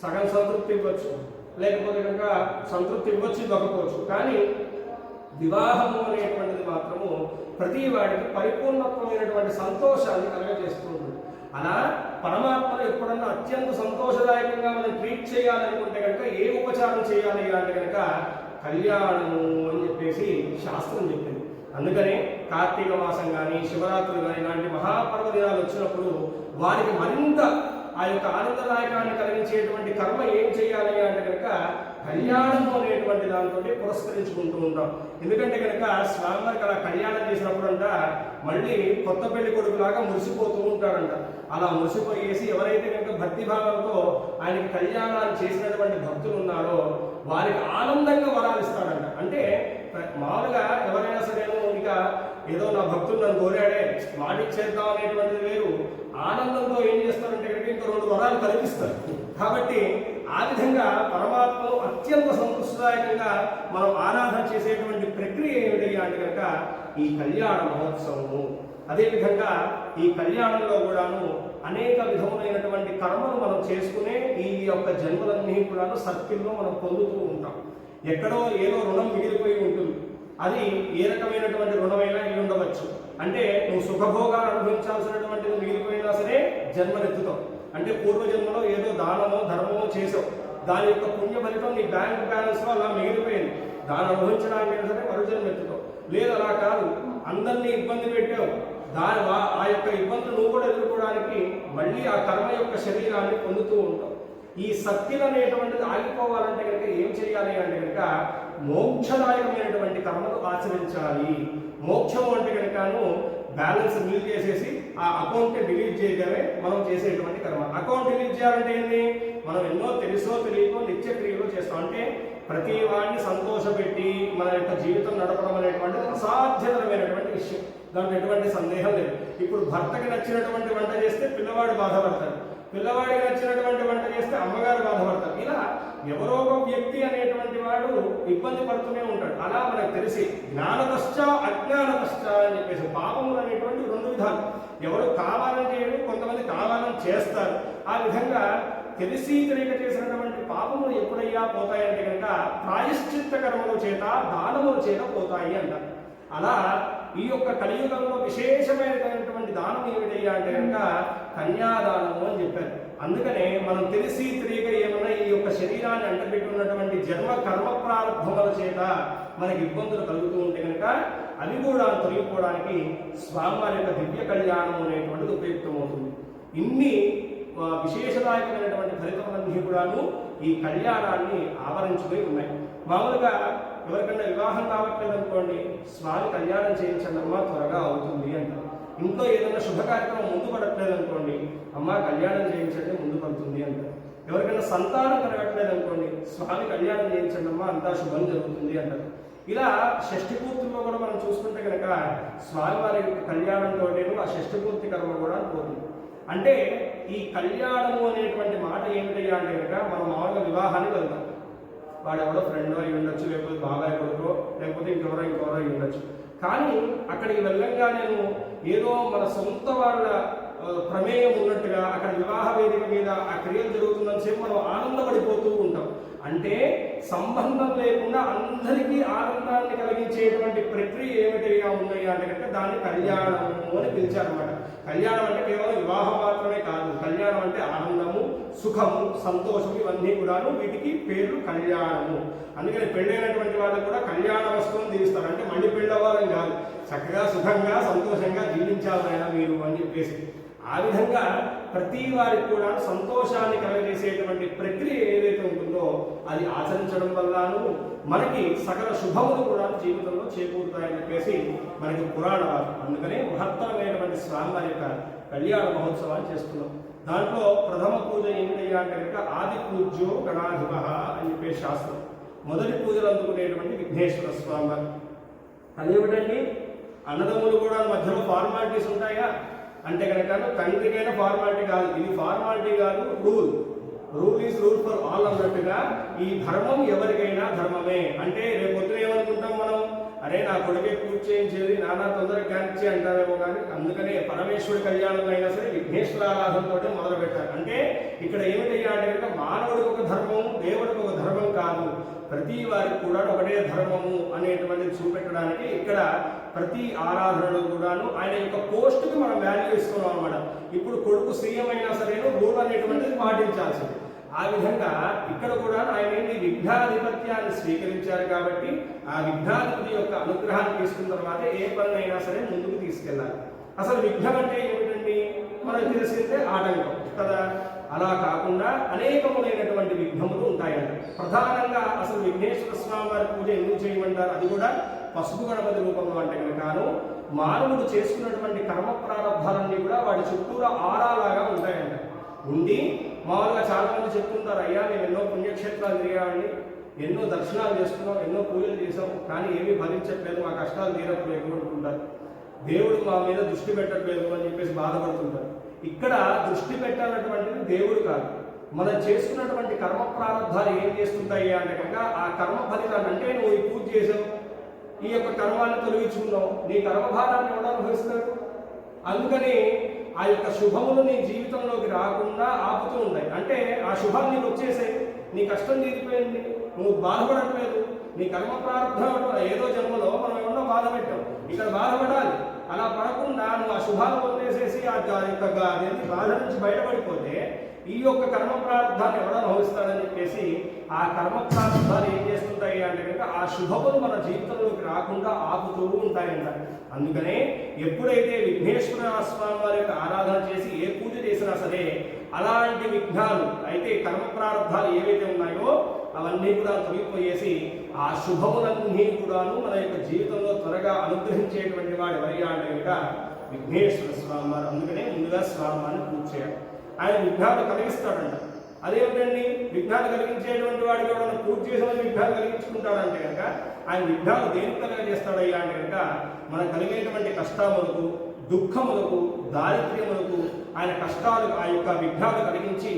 సగం సంతృప్తి ఇవ్వచ్చు, లేకపోతే కనుక సంతృప్తి ఇవ్వచ్చు ఇవ్వకపోవచ్చు. కానీ వివాహము అనేటువంటిది మాత్రము ప్రతి వాడికి పరిపూర్ణత్వమైనటువంటి సంతోషాన్ని కలగజేస్తూ ఉంటుంది. అలా పరమాత్మను ఎప్పుడన్నా అత్యంత సంతోషదాయకంగా మనం ట్రీట్ చేయాలనుకుంటే కనుక ఏ ఉపచారం చేయాలి అంటే కనుక కళ్యాణము అని చెప్పేసి శాస్త్రం చెప్పింది. అందుకనే కార్తీక మాసం కానీ శివరాత్రులు కానీ ఇలాంటి మహాపర్వదినాలు వచ్చినప్పుడు వారికి మరింత ఆ యొక్క ఆనందదాయకాన్ని కలిగించేటువంటి కర్మ ఏం చేయాలి అంటే కనుక కళ్యాణం అనేటువంటి దాంతో పురస్కరించుకుంటూ ఉంటాం. ఎందుకంటే కనుక స్వామివారికి అలా కళ్యాణం చేసినప్పుడు అంట మళ్ళీ కొత్త పెళ్లి కొడుకులాగా మురిసిపోతూ ఉంటాడంట. అలా మురిసిపోయేసి ఎవరైతే కనుక భక్తిభావంతో ఆయనకి కళ్యాణాన్ని చేసినటువంటి భక్తులు ఉన్నారో వారికి ఆనందంగా వరాలిస్తాడంట. అంటే మామూలుగా ఎవరైనా సరేను ఇక ఏదో నా భక్తులు నన్ను కోరాడే మాటిచ్చేద్దాం అనేటువంటిది వేరు, ఆనందంతో ఏం చేస్తారంటే కనుక ఇంకా 2 వరాలు కల్పిస్తారు. కాబట్టి ఆ విధంగా పరమాత్మను అత్యంత సంతృష్టిదాయకంగా మనం ఆరాధన చేసేటువంటి ప్రక్రియ ఏమిటి అంటే కనుక ఈ కళ్యాణ మహోత్సవము. అదేవిధంగా ఈ కళ్యాణంలో కూడాను అనేక విధములైనటువంటి కర్మలు మనం చేసుకునే ఈ యొక్క జన్మలన్నీ కూడాను సర్కిల్లో మనం పొందుతూ ఉంటాం. ఎక్కడో ఏదో రుణం మిగిలిపోయి ఉంటుంది, అది ఏ రకమైనటువంటి రుణమైనా అయి ఉండవచ్చు. అంటే నువ్వు సుఖభోగాలు అనుభవించాల్సినటువంటిది మిగిలిపోయినా సరే జన్మనెత్తుతావు. అంటే పూర్వజన్మలో ఏదో దానమో ధర్మమో చేసావు, దాని యొక్క పుణ్య ఫలితం నీ బ్యాంక్ బ్యాలెన్స్లో అలా మిగిలిపోయింది, దాన్ని అనుభవించడానికి సరే మరో జన్మ ఎత్తుతావు. లేదు అలా కాదు, అందరినీ ఇబ్బంది పెట్టావు, ఆ యొక్క ఇబ్బందులు నువ్వు కూడా ఎదుర్కోవడానికి మళ్ళీ ఆ కర్మ యొక్క శరీరాన్ని పొందుతూ ఉంటావు. ఈ సత్యం అనేటువంటిది ఆగిపోవాలంటే కనుక ఏం చేయాలి అంటే కనుక మోక్షదాయకమైనటువంటి కర్మలు ఆచరించాలి. మోక్షం అంటే కనుకను బ్యాలెన్స్ డిలీట్ చేసేసి ఆ అకౌంట్ డిలీట్ చేయడమే మనం చేసేటువంటి కర్మ. అకౌంట్ డిలీట్ చేయాలంటే ఏంటి, మనం ఎన్నో తెలుసో తెలియకో నిత్యక్రియలు చేస్తాం. అంటే ప్రతి వాడిని సంతోషపెట్టి మన యొక్క జీవితం నడపడం అనేటువంటిది అసాధ్యతరమైనటువంటి విషయం, దాంట్లో ఎటువంటి సందేహం లేదు. ఇప్పుడు భర్తకి నచ్చినటువంటి వంట చేస్తే పిల్లవాడు బాధపడతాడు, పిల్లవాడికి నచ్చినటువంటి వంట చేస్తే అమ్మగారు బాధపడతారు. ఇలా ఎవరో ఒక వ్యక్తి అనేటువంటి వాడు ఇబ్బంది పడుతూనే ఉంటాడు. అలా మనకు తెలిసి జ్ఞానదశ్చ అజ్ఞానదశ్చ అని చెప్పేసి పాపములు అనేటువంటి 2 విధాలు. ఎవరు కావాలని చేయడం, కొంతమంది కావాలని చేస్తారు. ఆ విధంగా తెలిసి తెలియక చేసినటువంటి పాపములు ఎప్పుడయ్యా పోతాయంటే కనుక ప్రాయశ్చిత్త కర్మల చేత దానముల చేత పోతాయి అంటారు. అలా ఈ యొక్క కలియుగంలో విశేషమైనటువంటి దానం ఏమిటయ్యా అంటే కనుక కన్యాదానము అని చెప్పారు. అందుకనే మనం తెలిసి తెలియక ఏమన్నా ఈ యొక్క శరీరాన్ని అంటపెట్టుకున్నటువంటి జన్మ కర్మ ప్రారంభముల చేత మనకి ఇబ్బందులు కలుగుతూ ఉంటే కనుక అవి కూడా తొలగిపోవడానికి స్వామివారి యొక్క దివ్య కళ్యాణం అనేటువంటిది ఉపయుక్తమవుతుంది. ఇన్ని విశేషదాయకమైనటువంటి ఫలితములన్నీ కూడాను ఈ కళ్యాణాన్ని ఆవరించుకొని ఉన్నాయి. మామూలుగా ఎవరికన్నా వివాహం కావట్లేదు అనుకోండి, స్వామి కళ్యాణం చేయించండి అమ్మ త్వరగా అవుతుంది అంటారు. ఇంట్లో ఏదైనా శుభ కార్యక్రమం ముందు పడట్లేదు అనుకోండి, అమ్మ కళ్యాణం చేయించండి ముందు పడుతుంది అంటారు. ఎవరికైనా సంతానం కలగట్లేదు అనుకోండి, స్వామి కళ్యాణం చేయించండి అమ్మ అంతా శుభం జరుగుతుంది అంటారు. ఇలా షష్ఠి పూర్తిలో కూడా మనం చూసుకుంటే కనుక స్వామివారి కళ్యాణంతో ఆ షష్ఠి పూర్తి కర్మ కూడా పోతుంది. అంటే ఈ కళ్యాణము అనేటువంటి మాట ఏమిటయ్యా అంటే కనుక మనం మామూలుగా వివాహానికి వెళ్తాం, వాడు ఎవడో ఫ్రెండ్ అయి ఉండొచ్చు, లేకపోతే బాబాయ్ కొడుకో, లేకపోతే ఇంకెవరో అయి ఉండొచ్చు. కానీ అక్కడికి వెళ్ళంగా నేను ఏదో మన సొంత వాళ్ళ ప్రమేయం ఉన్నట్టుగా అక్కడ వివాహ వేదిక మీద ఆ క్రియలు జరుగుతున్నంతసేపు మనం ఆనందపడిపోతూ ఉంటాం. అంటే సంబంధం లేకుండా అందరికీ ఆనందాన్ని కలిగించేటువంటి ప్రక్రియ ఏమిటిగా ఉన్నాయా అంటే కనుక దాన్ని కళ్యాణము అని పిలిచారన్నమాట. కళ్యాణం అంటే కేవలం వివాహం మాత్రమే కాదు, కళ్యాణం అంటే ఆనందము, సుఖము, సంతోషము ఇవన్నీ కూడాను వీటికి పేర్లు కళ్యాణము. అందుకని పెళ్ళైనటువంటి వాళ్ళకు కూడా కళ్యాణ వస్తువుని తీరుస్తారు. అంటే మళ్ళీ పెళ్ళవ్వాలని కాదు, చక్కగా సుఖంగా సంతోషంగా జీవించాలైనా మీరు అని చెప్పేసి. ఆ విధంగా ప్రతి వారికి కూడా సంతోషాన్ని కలగజేసేటువంటి ప్రక్రియ ఏదైతే ఉంటుందో అది ఆచరించడం వల్లను మనకి సకల శుభములు కూడా జీవితంలో చేకూరుతాయని చెప్పేసి మనకి పురాణాలు. అందుకనే మహత్తరమైనటువంటి స్వామివారి యొక్క కళ్యాణ మహోత్సవాన్ని చేస్తున్నాం. దాంట్లో ప్రథమ పూజ ఏమిటయ్యా అంటే కనుక ఆది పూజ్యో గణాధిప అని చెప్పే శాస్త్రం. మొదటి పూజలు అందుకునేటువంటి విఘ్నేశ్వర స్వామి. అదేమిటండి, అన్నదమ్ములు కూడా మధ్యలో ఫార్మాలిటీస్ ఉంటాయా అంటే కనుక తండ్రికైనా ఫార్మాలిటీ కాదు, ఇది ఫార్మాలిటీ కాదు, rule is rule for all అన్నట్టుగా ఈ ధర్మం ఎవరికైనా ధర్మమే. అంటే రేపు పొద్దున ఏమనుకుంటాం మనం, అరే నా కొడుకే పూజ చేయించేది నానా తొందరగా కానిచ్చి అంటారేమో. కానీ అందుకనే పరమేశ్వరుడి కళ్యాణం అయినా సరే విఘ్నేశ్వర ఆరాధనతో మొదలు పెట్టారు. అంటే ఇక్కడ ఏమిటయ్యా అంటే కనుక మానవుడికి ఒక ధర్మం, దేవుడికి ఒక ధర్మం కాదు, ప్రతి వారికి కూడా ఒకటే ధర్మము అనేటువంటిది చూపెట్టడానికి ఇక్కడ ప్రతి ఆరాధనలో కూడాను ఆయన యొక్క పోస్ట్కి మనం వాల్యూ ఇస్తున్నాం అనమాట. ఇప్పుడు కొడుకు సీఎం అయినా సరే రూల్ అనేటువంటిది పాటించాల్సింది. ఆ విధంగా ఇక్కడ కూడా ఆయన ఏంటి విఘ్నాధిపత్యాన్ని స్వీకరించారు కాబట్టి ఆ విఘ్నాధిపతి యొక్క అనుగ్రహాన్ని తీసుకున్న తర్వాత ఏ పనినైనా సరే ముందుకు తీసుకెళ్ళాలి. అసలు విఘ్నం అంటే ఏమిటండి, మనకు తెలిసిందే ఆటంకం కదా. అలా కాకుండా అనేకములైనటువంటి విఘ్నములు ఉంటాయంట. ప్రధానంగా అసలు విఘ్నేశ్వర స్వామి వారి పూజ ఎందుకు చేయమంటారు, అది కూడా పసుపు గణపతి రూపంలో అంటే కనుకను మానవుడు చేసుకున్నటువంటి కర్మ ప్రారంభాలన్నీ కూడా వాటి చుట్టూరా ఆరాలాగా ఉంటాయంట. ఉండి మామూలుగా చాలా మంది చెప్తుంటారు, అయ్యా మేము ఎన్నో పుణ్యక్షేత్రాలు తిరిగామండి, ఎన్నో దర్శనాలు చేసుకున్నాం, ఎన్నో పూజలు చేసాం, కానీ ఏమీ భరించట్లేదు, మా కష్టాలు తీరట్లేదు అనుకుంటారు. దేవుడు మా మీద దృష్టి పెట్టట్లేదు అని చెప్పేసి బాధపడుతుంటారు. ఇక్కడ దృష్టి పెట్టాలన్నటువంటిది దేవుడు కాదు, మనం చేసుకున్నటువంటి కర్మ ప్రారంభాలు ఏం చేస్తుంటాయి అంటే కనుక ఆ కర్మ ఫలితాన్ని, అంటే నువ్వు ఈ పూజ చేసావు, ఈ యొక్క కర్మాన్ని తొలగించుకున్నావు, నీ కర్మభారాన్ని ఎవరు అనుభవిస్తాడు. అందుకని ఆ యొక్క శుభములు నీ జీవితంలోకి రాకుండా ఆపుతూ ఉంటాయి. అంటే ఆ శుభాలు నీకు వచ్చేసాయి, నీ కష్టం తీరిపోయింది, నువ్వు బాధపడట్లేదు, నీ కర్మ ప్రారంభం ఏదో జన్మలో మనం ఏమన్నా బాధ పెట్టాం, ఇక్కడ బాధపడాలి. అలా పడకుండా నువ్వు ఆ శుభాలు వదిలేసేసి ఆ యొక్క బాధ నుంచి బయటపడిపోతే ఈ యొక్క కర్మ ప్రారంభాన్ని ఎవడో అనుభవిస్తాడని చెప్పేసి ఆ కర్మ ప్రారంభాలు ఏం చేస్తుంటాయి అంటే కనుక ఆ శుభములు మన జీవితంలోకి రాకుండా ఆపుతూ ఉంటాయంట. అందుకనే ఎప్పుడైతే విఘ్నేశ్వర స్వామి వారి యొక్క ఆరాధన చేసి ఏ పూజ చేసినా సరే అలాంటి విఘ్నాలు అయితే కర్మ ప్రారంభాలు ఏవైతే ఉన్నాయో అవన్నీ కూడా తొలగిపోయేసి ఆ శుభములన్నీ కూడాను మన యొక్క జీవితంలో త్వరగా అనుగ్రహించేటువంటి వాడు ఎవరయ్యా అంటే కనుక విఘ్నేశ్వర స్వామి వారు. అందుకనే ముందుగా స్వామివారిని పూజ చేయాలి. ఆయన విఘ్నాలు కలిగిస్తాడంట. అదేమిటండి, విఘ్నాలు కలిగించేటువంటి వాడికి ఎవరైనా పూజ చేసిన విఘ్నాలు కలిగించుకుంటాడంటే కనుక ఆయన విఘ్నాలు దేనికి కలిగజేస్తాడయ్యా అంటే కనుక మనకు కలిగేటువంటి కష్టాములకు, దుఃఖములకు, దారిద్ర్యములకు ఆయన కష్టాలు ఆ యొక్క విఘ్నాలు కలిగించి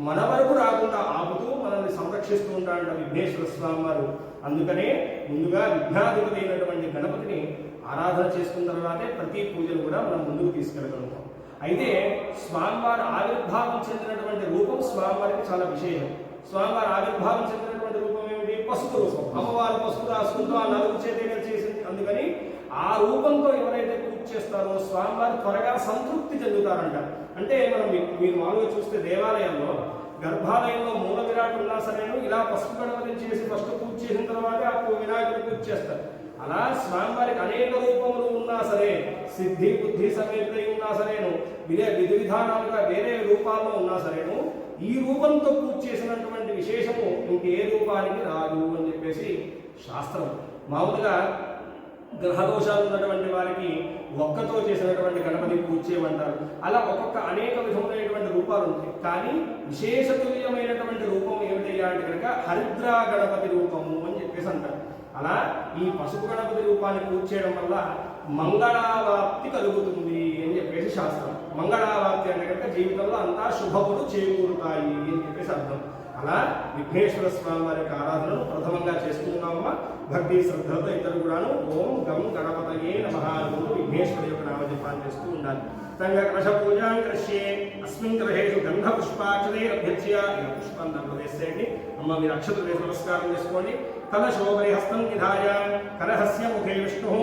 మన వరకు రాకుండా ఆపుతూ మనల్ని సంరక్షిస్తూ ఉంటాడంట విఘ్నేశ్వర స్వామి వారు. అందుకనే ముందుగా విఘ్నాధిపతి అయినటువంటి గణపతిని ఆరాధన చేసుకున్న తర్వాతే ప్రతి పూజలు కూడా మనం ముందుకు తీసుకెళ్ళగలుగుతాం. అయితే స్వామివారి ఆవిర్భావం చెందినటువంటి రూపం స్వామివారికి చాలా విశేషం. స్వామివారి ఆవిర్భావం చెందినటువంటి రూపం ఏమిటి, పసుపు రూపం. అమ్మవారు పసుపు రాసుకుంటూ ఆ నలుగు చేతిగా చేసింది. అందుకని ఆ రూపంతో ఎవరైతే పూజ చేస్తారో స్వామివారు త్వరగా సంతృప్తి చెందుతారంట. అంటే మనం మీరు మామూలుగా చూస్తే దేవాలయంలో గర్భాలయంలో మూల విరాట్ ఉన్నా సరేను ఇలా పసుపు గణపతిని చేసి ఫస్ట్ పూజ చేసిన తర్వాత ఆ వినాయకుడి పూజ చేస్తారు. అలా స్వామివారికి అనేక రూపములు ఉన్నా సరే, సిద్ధి బుద్ధి సమేతై ఉన్నా సరేను, విధి విధానాలుగా వేరే రూపాల్లో ఉన్నా సరేను, ఈ రూపంతో పూజ చేసినటువంటి విశేషము ఇంకే రూపానికి రాదు అని చెప్పేసి శాస్త్రం. మామూలుగా గ్రహదోషాలు ఉన్నటువంటి వారికి ఒక్కతో చేసినటువంటి గణపతి పూజ చేయమంటారు. అలా ఒక్కొక్క అనేక విధములైనటువంటి రూపాలు ఉంటాయి. కానీ విశేషతుల్యమైనటువంటి రూపం ఏమిటయ్యా అంటే కనుక హరిద్రా గణపతి రూపము అని చెప్పేసి అంటారు. అలా ఈ పసుపు గణపతి రూపాన్ని పూజ చేయడం వల్ల మంగళావాప్తి కలుగుతుంది అని చెప్పేసి శాస్త్రం. మంగళావాప్తి అంటే కనుక జీవితంలో అంతా శుభములు చేకూరుతాయి అని చెప్పేసి అర్థం. అలా విఘ్నేశ్వర స్వామి వారి యొక్క ఆరాధనను ప్రథమంగా చేస్తున్నామమ్మా. భక్తి శ్రద్ధలతో ఇద్దరు కూడాను ఓం గం గణపతయే నమః విఘ్నేశ్వరి యొక్క నామజపాన్ని చేస్తూ ఉండాలి. తంగకలశ పూజాం కరిష్యే అస్మిన్ గ్రహేషు గంధ పుష్పాక్షరైరభ్యర్చ్య పుష్పాన్ని దాంట్లో వేసేయండి. అమ్మ మీరు అక్షతలు వేసి నమస్కారం చేసుకోండి. కలశోపరి హస్తం నిధాయ కలహస్య ముఖే విష్ణు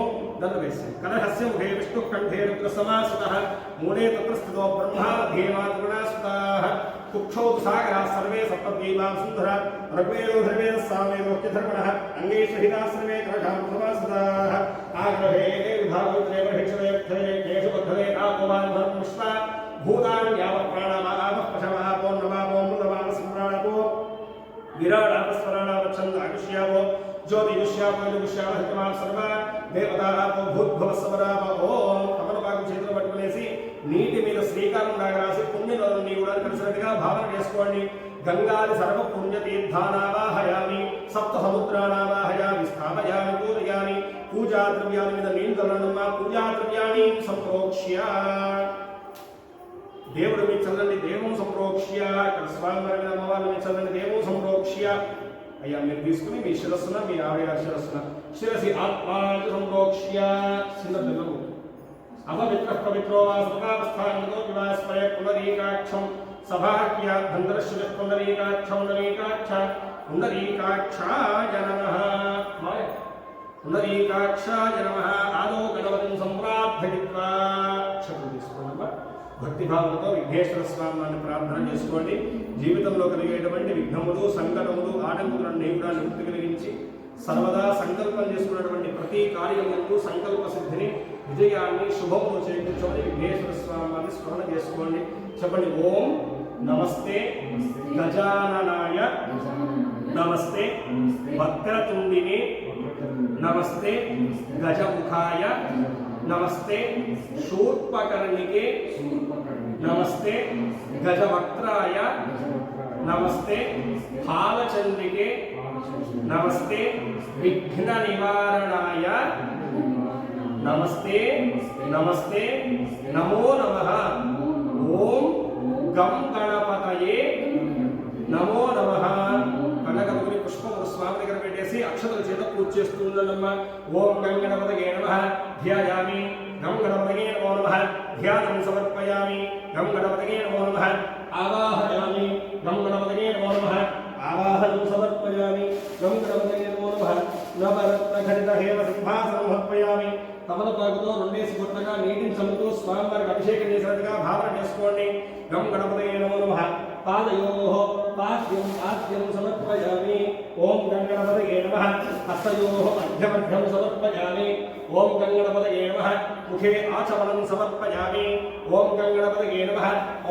దండ వేసేయండి. కలహస్య ముఖే విష్ణు కంఠే రుద్ర సమాసుతః మూలే తత్ర స్థితో బ్రహ్మ ధీమా త్రిగుణాసుతాః కుక్షౌ సాగరా సర్వే సప్తద్వీపా సుందర ఋగ్వేదో ధర్వేద సామవేదోక్యధర్మణః అంగే సహితాశ్రమే కలశాం సమాసుతాః ఆగ్రహే విభాగోత్రే వహిక్షరే క్షరే కేశు బద్ధరే ఆపోవాన్ పుష్ప भूतान्यावः प्राणावापः पशवापो नवापो मृतवापस्मरापो विराडापस्मराणापच्छन्दाकुष्यापो ज्योतियुष्यापो युष्यापो हितवाः सर्वा देवतापो भूद्भवस्वरापो ओम कमलपाकं చేతిలో పట్టుకునేసి నీటి మీద శ్రీకారం లాగా రాసి పుణ్యనదులని కూడా కలిసినట్టుగా భావన చేసుకోండి. గంగాది సర్వ పుణ్య తీర్థానావాహయామి సప్త సముద్రానావాహయామి స్థాపయామి పూజయామి పూజా ద్రవ్యాల మీద నీళ్లు చల్లనమ్మ పూజా ద్రవ్యాన్ని సంప్రోక్ష్య దేవుడు మీ చల్లని దేవం సంప్రోక్ష్య ఇక్కడ స్వామివారి అమ్మవారిని మీ చల్లని దేవం సంప్రోక్ష్య అయ్యా మీరు తీసుకుని మీ శిరస్సున మీ ఆవిడ శిరస్సున శిరసి ఆత్మాను సంప్రోక్ష్య సింధు అపవిత్ర పవిత్రో వా సర్వావస్థానంలో వివాస్మయ పునరీకాక్షం సభాక్య బంధరశ్య పునరీకాక్షం పునరీకాక్ష పునరీకాక్షాయ నమః పునరీకాక్షాయ నమః ఆదో గణపతిని సంప్రార్థయిత్వా క్షత్రం తీసుకోండి. భక్తిభావంతో విఘ్నేశ్వర స్వామిని ప్రార్థన చేసుకోండి. జీవితంలో కలిగేటువంటి విఘ్నములు సంకటములు ఆటంకులను కూడా నివృత్తి కలిగించి సర్వదా సంకల్పం చేసుకున్నటువంటి ప్రతి కార్యములకు సంకల్ప సిద్ధిని విజయాన్ని శుభములు చేకూర్చమని విఘ్నేశ్వర స్వామిని స్మరణ చేసుకోండి. చెప్పండి ఓం నమస్తే గజాననాయ నమస్తే వక్రతుండినే నమస్తే గజముఖాయ నమస్తే శూర్పకర్ణికే నమస్తే గజవక్త్రాయ నమస్తే హాలచంద్రికే నమస్తే విఘ్న నివారణాయ నమస్తే నమస్తే నమో నమః ఓం గం గణపతయే నమో నమః. కనకపురి పుష్పములు స్వామి దగ్గర పెట్టేసి అక్షతల చేత పూజ చేస్తూ ఉందన్నమ్మ. ఓం గం గణపతయే నమః ధ్యాయామి గం గణపతయే నమో నమః ధ్యానం సమర్పయామి గం గణపతయే నమో నమః ఆవాహయామి గం గణపతయే నమో నమః ఆవాహనం సమర్పయామి గం గణపతయే నమో నమః నవరత్న ఘటిత హేమ సింహాసనం సమర్పయామి. తమలపాకుతో రెండేసి గుట్టగా నీటిని చల్లుతూ స్వామివారికి అభిషేకం చేసినట్టుగా భావన చేసుకోండి. గం గణపతయే నమో నమః పాదయోః పాద్యం పాద్యం సమర్పయామి ఓం గం గణపతయే నమః హస్తయోః అర్ఘ్యమర్ఘ్యం సమర్పయామి ఓం గం గణపతయే నమః ముఖే ఆచమనం సమర్పయామి ఓం గం గణపతయే నమః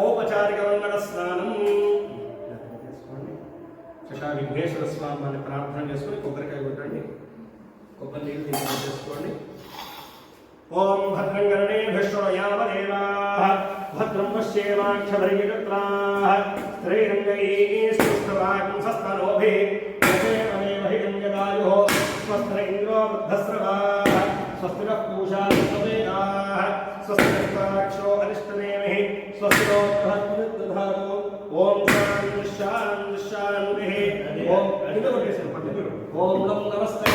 ఔపచారిక మంగళ స్నానం. చక్కగా విఘ్నేశ్వర స్వామిని ప్రార్థన చేసుకుని కొబ్బరికాయ కొట్టండి. కొబ్బరి నీళ్ళు తీసుకోండి. ఓం భద్రం గణేభ్యః శృణుయామ దేవాః భద్రం పశ్యేమాక్షభైర్యజత్రాః శ్రీరంగైః స్తుష్టవాగుంసస్తనోభిः యజేమదేవ హిరణ్యదాయుः స్వస్తి ఇంద్రో వృద్ధస్రవాः స్వస్తి నః పూషా విశ్వవేదాः స్వస్తి నస్తాక్షో అరిష్టనేమిः స్వస్తి నో బృహస్పతిర్దధాతు. ఓం శాంతి శాంతి శాంతిః. ఓం ఓం నమస్తే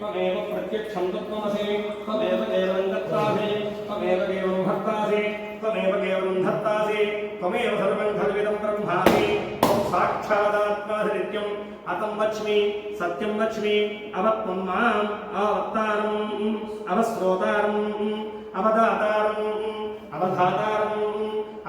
त्वमेव प्रत्यक्षं तत्त्वमसि त्वमेव केवलं दत्तासि त्वमेव केवलं भर्तासि त्वमेव केवलं धत्तासि त्वमेव सर्वं खल्विदं ब्रह्मासि त्वं साक्षादात्मासि नित्यम् अतं वच्मि सत्यं वच्मि अवत्वं माम् अवत्तारम् अवस्रोतारम् अवदातारम् अवधातारम्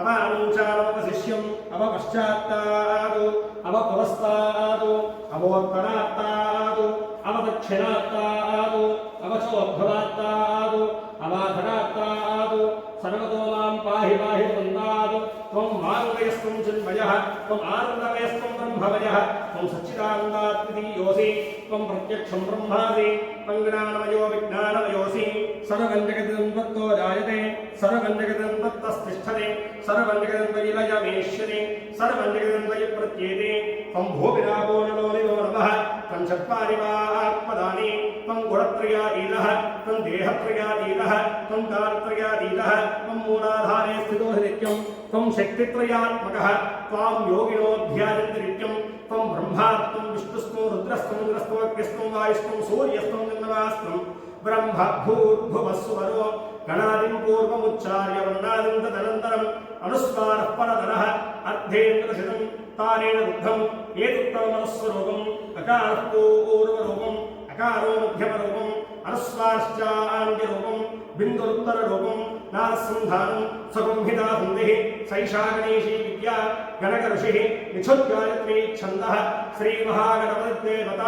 अवानुचारमवशिष्यम् अवपश्चात्तादु अवपुरस्तादु अवोत्तरात्तादु అవదక్షిణాత్తాదు అవచోద్భవాత్తాదు అవాధరాత్తాదు సర్వతో మాం పాహి పాహి బందాదు. త్వం మారుతయస్త్వం చిన్మయః త్వం ఆనందమయస్త్వం బ్రహ్మమయః త్వం సచ్చిదానందాద్వితీయోసి త్వం ప్రత్యక్షం బ్రహ్మాసి త్వం జ్ఞానమయో విజ్ఞానమయోసి. సర్వం జగదిదం త్వత్తో జాయతే సర్వం జగదిదం త్వత్తస్థిష్ఠతే సర్వం జగదిదం త్వయి లయమేష్యతే సర్వం జగదిదం త్వయి ప్రత్యేతే. త్వం భూమిరాపో నలో నిలో నమః త్వం చత్వారివాత్మదాని త్వం గుణత్రయాతీతః త్వం దేహత్రయాతీతః త్వం కాలత్రయాతీతః త్వం మూలాధారే స్థితో నిత్యం త్వం శక్తిత్రయాత్మకః త్వాం యోగినో ధ్యాయంతి నిత్యం. త్వం బ్రహ్మాత్మం విష్ణుస్త్వం రుద్రస్త్వం ఇంద్రస్త్వం అగ్నిస్త్వం వాయుస్త్వం సూర్యస్త్వం చంద్రమాస్త్వం బ్రహ్మ భూర్భువస్సువరో గణాదిం పూర్వముచ్చార్య వర్ణాదిం తదనంతరం అనుస్వారః పరతరః అర్ధేంద్రశతం తారేణ రుద్ధం ఏతుత్తమస్వరూపం అకారః పూర్వరూపం అకారో మధ్యమరూపం అనుస్వాశ్చాంత్యరూపం బిందురుత్తరరూపం నారసంధానం సగుంహితా హుందిః సైషా గణేశీ విద్యా గణక ఋషిః నిక్షుద్గాయత్రీ ఛందః శ్రీమహాగణపతిదేవత.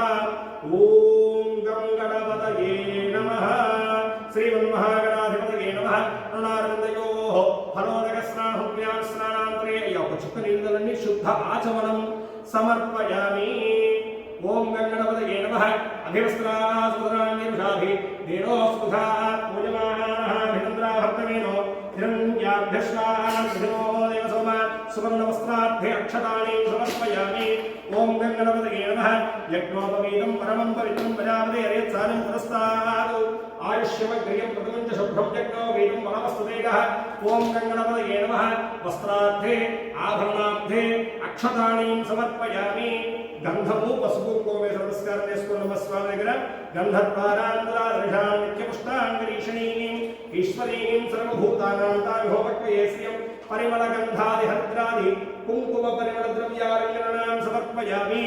ఓం గం గణపతయే నమః శ్రీమన్మహాగణాధిపతయే నమః. అరుణారవిందయోః ఫలోదక స్నాన शुद्ध आचमनं समर्पयामि। ओम गंगणपतये नमः। अभिवस्त्रासुराण्यरुषाभि देनोऽस्पुधा पूजमानः भिन्द्राभक्तमेनो हिरण्याभ्यश्वानो देवसोमा सुवर्णवस्त्राभ्य अक्षतानि समर्पयामि। ओम गंगणपतये नमः। यज्ञोपवीतं परमं पवित्रं प्रजापते हरेत्सानं पुरस्तात् आयुष्यमग्रियं प्रथमं च शुभ्रं यज्ञोपवीतं परमस्तुतेजः। ओम गंगणपतये नमः। वस्त्रार्थे आभरणार्थे अक्षतानि समर्पयामि। गंधमु पసుపు కుంకుమ నమస్కారం చేసుకున్న స్వామి దగ్గర గంధద్వారాంతరాదర్శాం నిత్యపుష్టాంగరీషణీం ఈశ్వరీం సర్వభూతానాం తావిహోపక్వయేస్యం పరిమళ గంధాది హద్రాది కుంకుమ పరిమళ ద్రవ్యాలంకరణాం సమర్పయామి।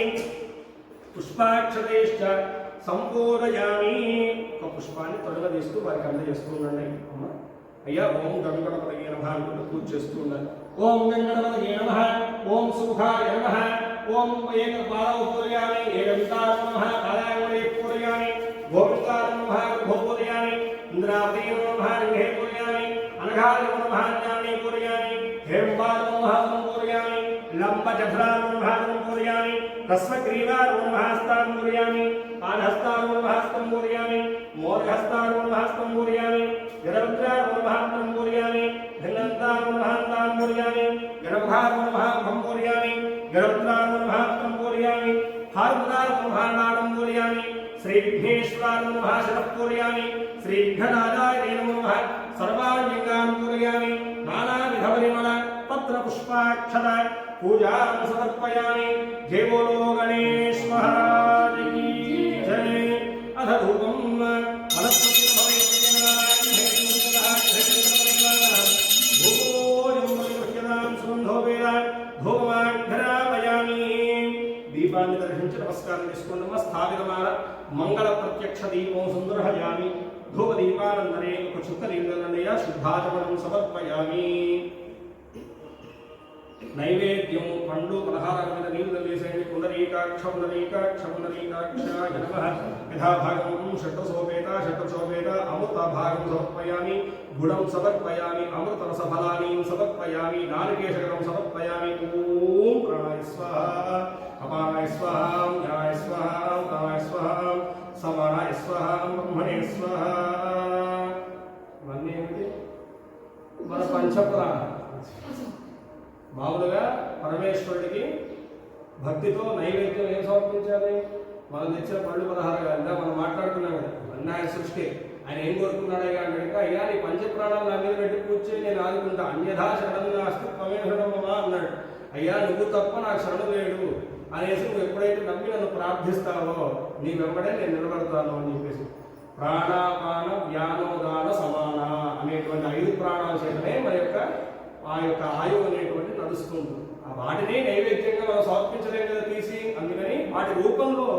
పుష్పాక్షతైశ్చ సంపూరయామి। ఒక పుష్పాన్ని త్వరగా తీస్తూ వారికి అందజేస్తూ ఉండండి అమ్మ। అయ్యా ఓం గంగణపతయే నమః అంటూ పూజ చేస్తూ ఉండండి। ఓం గంగణపతయే నమః। ఓం సుఖాయ నమః। ओम एक पादौ पूरयामि एकविताय नमः कालाय पूरयामि गोविन्दाय नमः गोपूरयामि इंद्रावती नमः गृहे पूरयामि अनघाय नमः ज्ञाने पूरयामि हेमवाय नमः पूरयामि लंबजठराय नमः पूरयामि रस्वग्रीवाय नमः हस्तां पूरयामि पादहस्ताय नमः हस्तं पूरयामि मोरहस्ताय नमः हस्तं पूरयामि गरुडाय नमः हस्तं पूरयामि धन्वन्ताय नमः हस्तं पूरयामि गणभाय नमः मुखं पूरयामि गरुडाय नमः हस्तं पूरयामि हार्दाय नमः नाडं पूरयामि श्री विघ्नेश्वराय नमः शिरः पूरयामि श्री विघ्ननाथाय नमः सर्वाण्यङ्गान् पूरयामि नानाविधपरिमळ पत्रपुष्पाक्षत पूजां समर्पयामि। जय बोलो गणेश महाराज की जय। अथ धूपं దీపాన్ని దర్శించి నమస్కారం చేసుకున్నాము। స్థాపితమైన మంగళ ప్రత్యక్ష దీపం సుందరహయామి। ధూప దీపానందరే ఒక చుక్క నీళ్ళనయ శుద్ధాచమనం సమర్పయామి। నైవేద్యం పండు పలహారాల మీద నీళ్ళు వేసేయండి। పుండరీకాక్ష పుండరీకాక్ష పుండరీకాక్షాయ నమః। యథాభాగం షట్సోపేత షట్సోపేత అమృత భాగం సమర్పయామి। గుడం సమర్పయామి। అమృత రసఫలాని సమర్పయామి। నారికేశకరం సమర్పయామి। ఓం ప్రాణాయ స్వాహ అపానాయ స్వాహ జ్ఞానాయ స్వాహ ఉదానాయ స్వాహ సమానాయ స్వాహ బ్రహ్మణే స్వాహ। ఇవన్నీ ఏమిటి? మన పంచప్రాణాలు। మామూలుగా పరమేశ్వరుడికి భక్తితో నైవేద్యం ఏం సమర్పించాలి? మనం తెచ్చిన పళ్ళు పదహారు కదా మనం మాట్లాడుకున్నాం కదా, అన్నీ ఆయన సృష్టి. ఆయన ఏం కోరుకున్నాడయ్యా అంటే, అయ్యా నీ పంచప్రాణాలు నా మీద పెట్టి కూర్చొని నేను ఆదుకుంటా, అన్యథా శరణం నాస్తి త్వమే శరణమా అన్నాడు. అయ్యా నువ్వు తప్ప నాకు శరణు లేడు అనేసి నువ్వు ఎప్పుడైతే నమ్మి నన్ను ప్రార్థిస్తావో నీ వెంబడే నేను నిలబడతాను అని చెప్పేసి ప్రాణాపాన వ్యానోదాన సమాన అనేటువంటి 5 ప్రాణాల చేతనే మన యొక్క ఆ యొక్క ఆయువు అనేటువంటి నడుస్తుంది. ఆ వాటిని నైవేద్యంగా మనం సమర్పించలేం కదా తీసి, అందుకని వాటి రూపంలో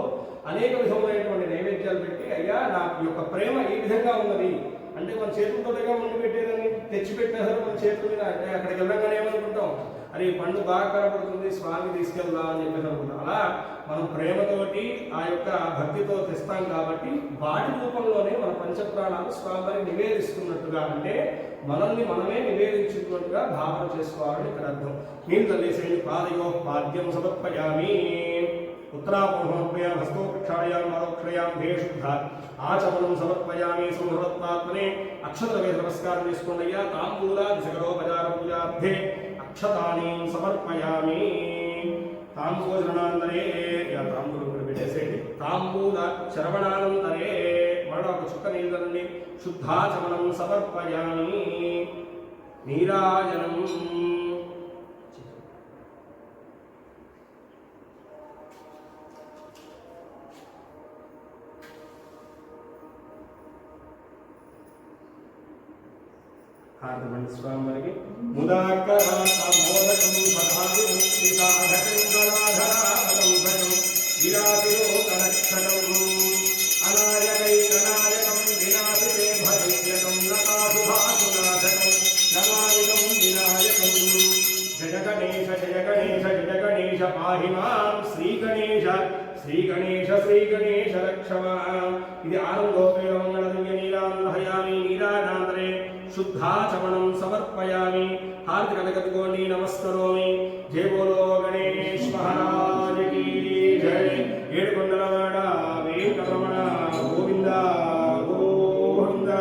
అనేక విధములైనటువంటి నైవేద్యాలు పెట్టి, అయ్యా నా యొక్క ప్రేమ ఈ విధంగా ఉన్నది అంటే మన చేతులతోగా ముందు పెట్టేదని తెచ్చిపెట్టినా సరే మన చేతుల మీద అంటే అక్కడికి వెళ్ళగానే ఏమనుకుంటాం, అరే ఈ పండు బాగా కనపడుతుంది స్వామి తీసుకెళ్దా అని చెప్పేసి అనుకుంటాం. అలా మనం ప్రేమతోటి ఆ యొక్క భక్తితో తెస్తాం కాబట్టి వాటి రూపంలోనే మన పంచప్రాణాలు స్వామిని నివేదిస్తున్నట్టుగా, అంటే మనల్ని మనమే నివేదించుకున్నట్టుగా భావన చేసుకోవాలని ఇక్కడ అర్థం. నేను తల్లేసేయండి పాదయో పాద్యం సమర్పయామి। ఉత్తరాపూర్వమర్పయామి హస్తోక్షాళయామి మారోక్షయామి భేషుద్ధ ఆచమనం సమర్పయామి। సంహృత్మాత్మనే అక్షతవే నమస్కారం చేసుకోండి అయ్యా। తాంబూలాది సకరోపచార పూజార్థే అక్షతాని సమర్పయామి। తాంబూలనానందరే తాంబూలం పెట్టేసేయండి। తాంబూల శ్రవణానందరే మరొక ఒక చుక్క నీళ్ళని శుద్ధాచమనం సమర్పయామి। నీరాజనం హారతి స్వామికి ముదాకరం సదాది ముక్తి సాధకం గణాధరాధరం విరాజిలో కనక్షణం అనాయకైకనాయకం వినాశితే భజవ్యకం నకాసుభాసునాథకం నమాయుధం వినాయకం। జయ గణేశ జయ గణేశ జయ గణేశ పాహి మాం శ్రీ గణేశ శ్రీ గణేశ శ్రీ గణేశ రక్ష మాం। ఇది ఆనందోపేయ మంగళ దివ్య నీలాంధ్రహయామి। నీరానాంతరే శుద్ధాచమనం సమర్పయామి। హారతి కనకదుకోండి నమస్కరోమి జై బోలో గణేష్ మహారాజ్ की జై ఏడుకొండలవాడ వెంకటరమణ గోవింద గోవింద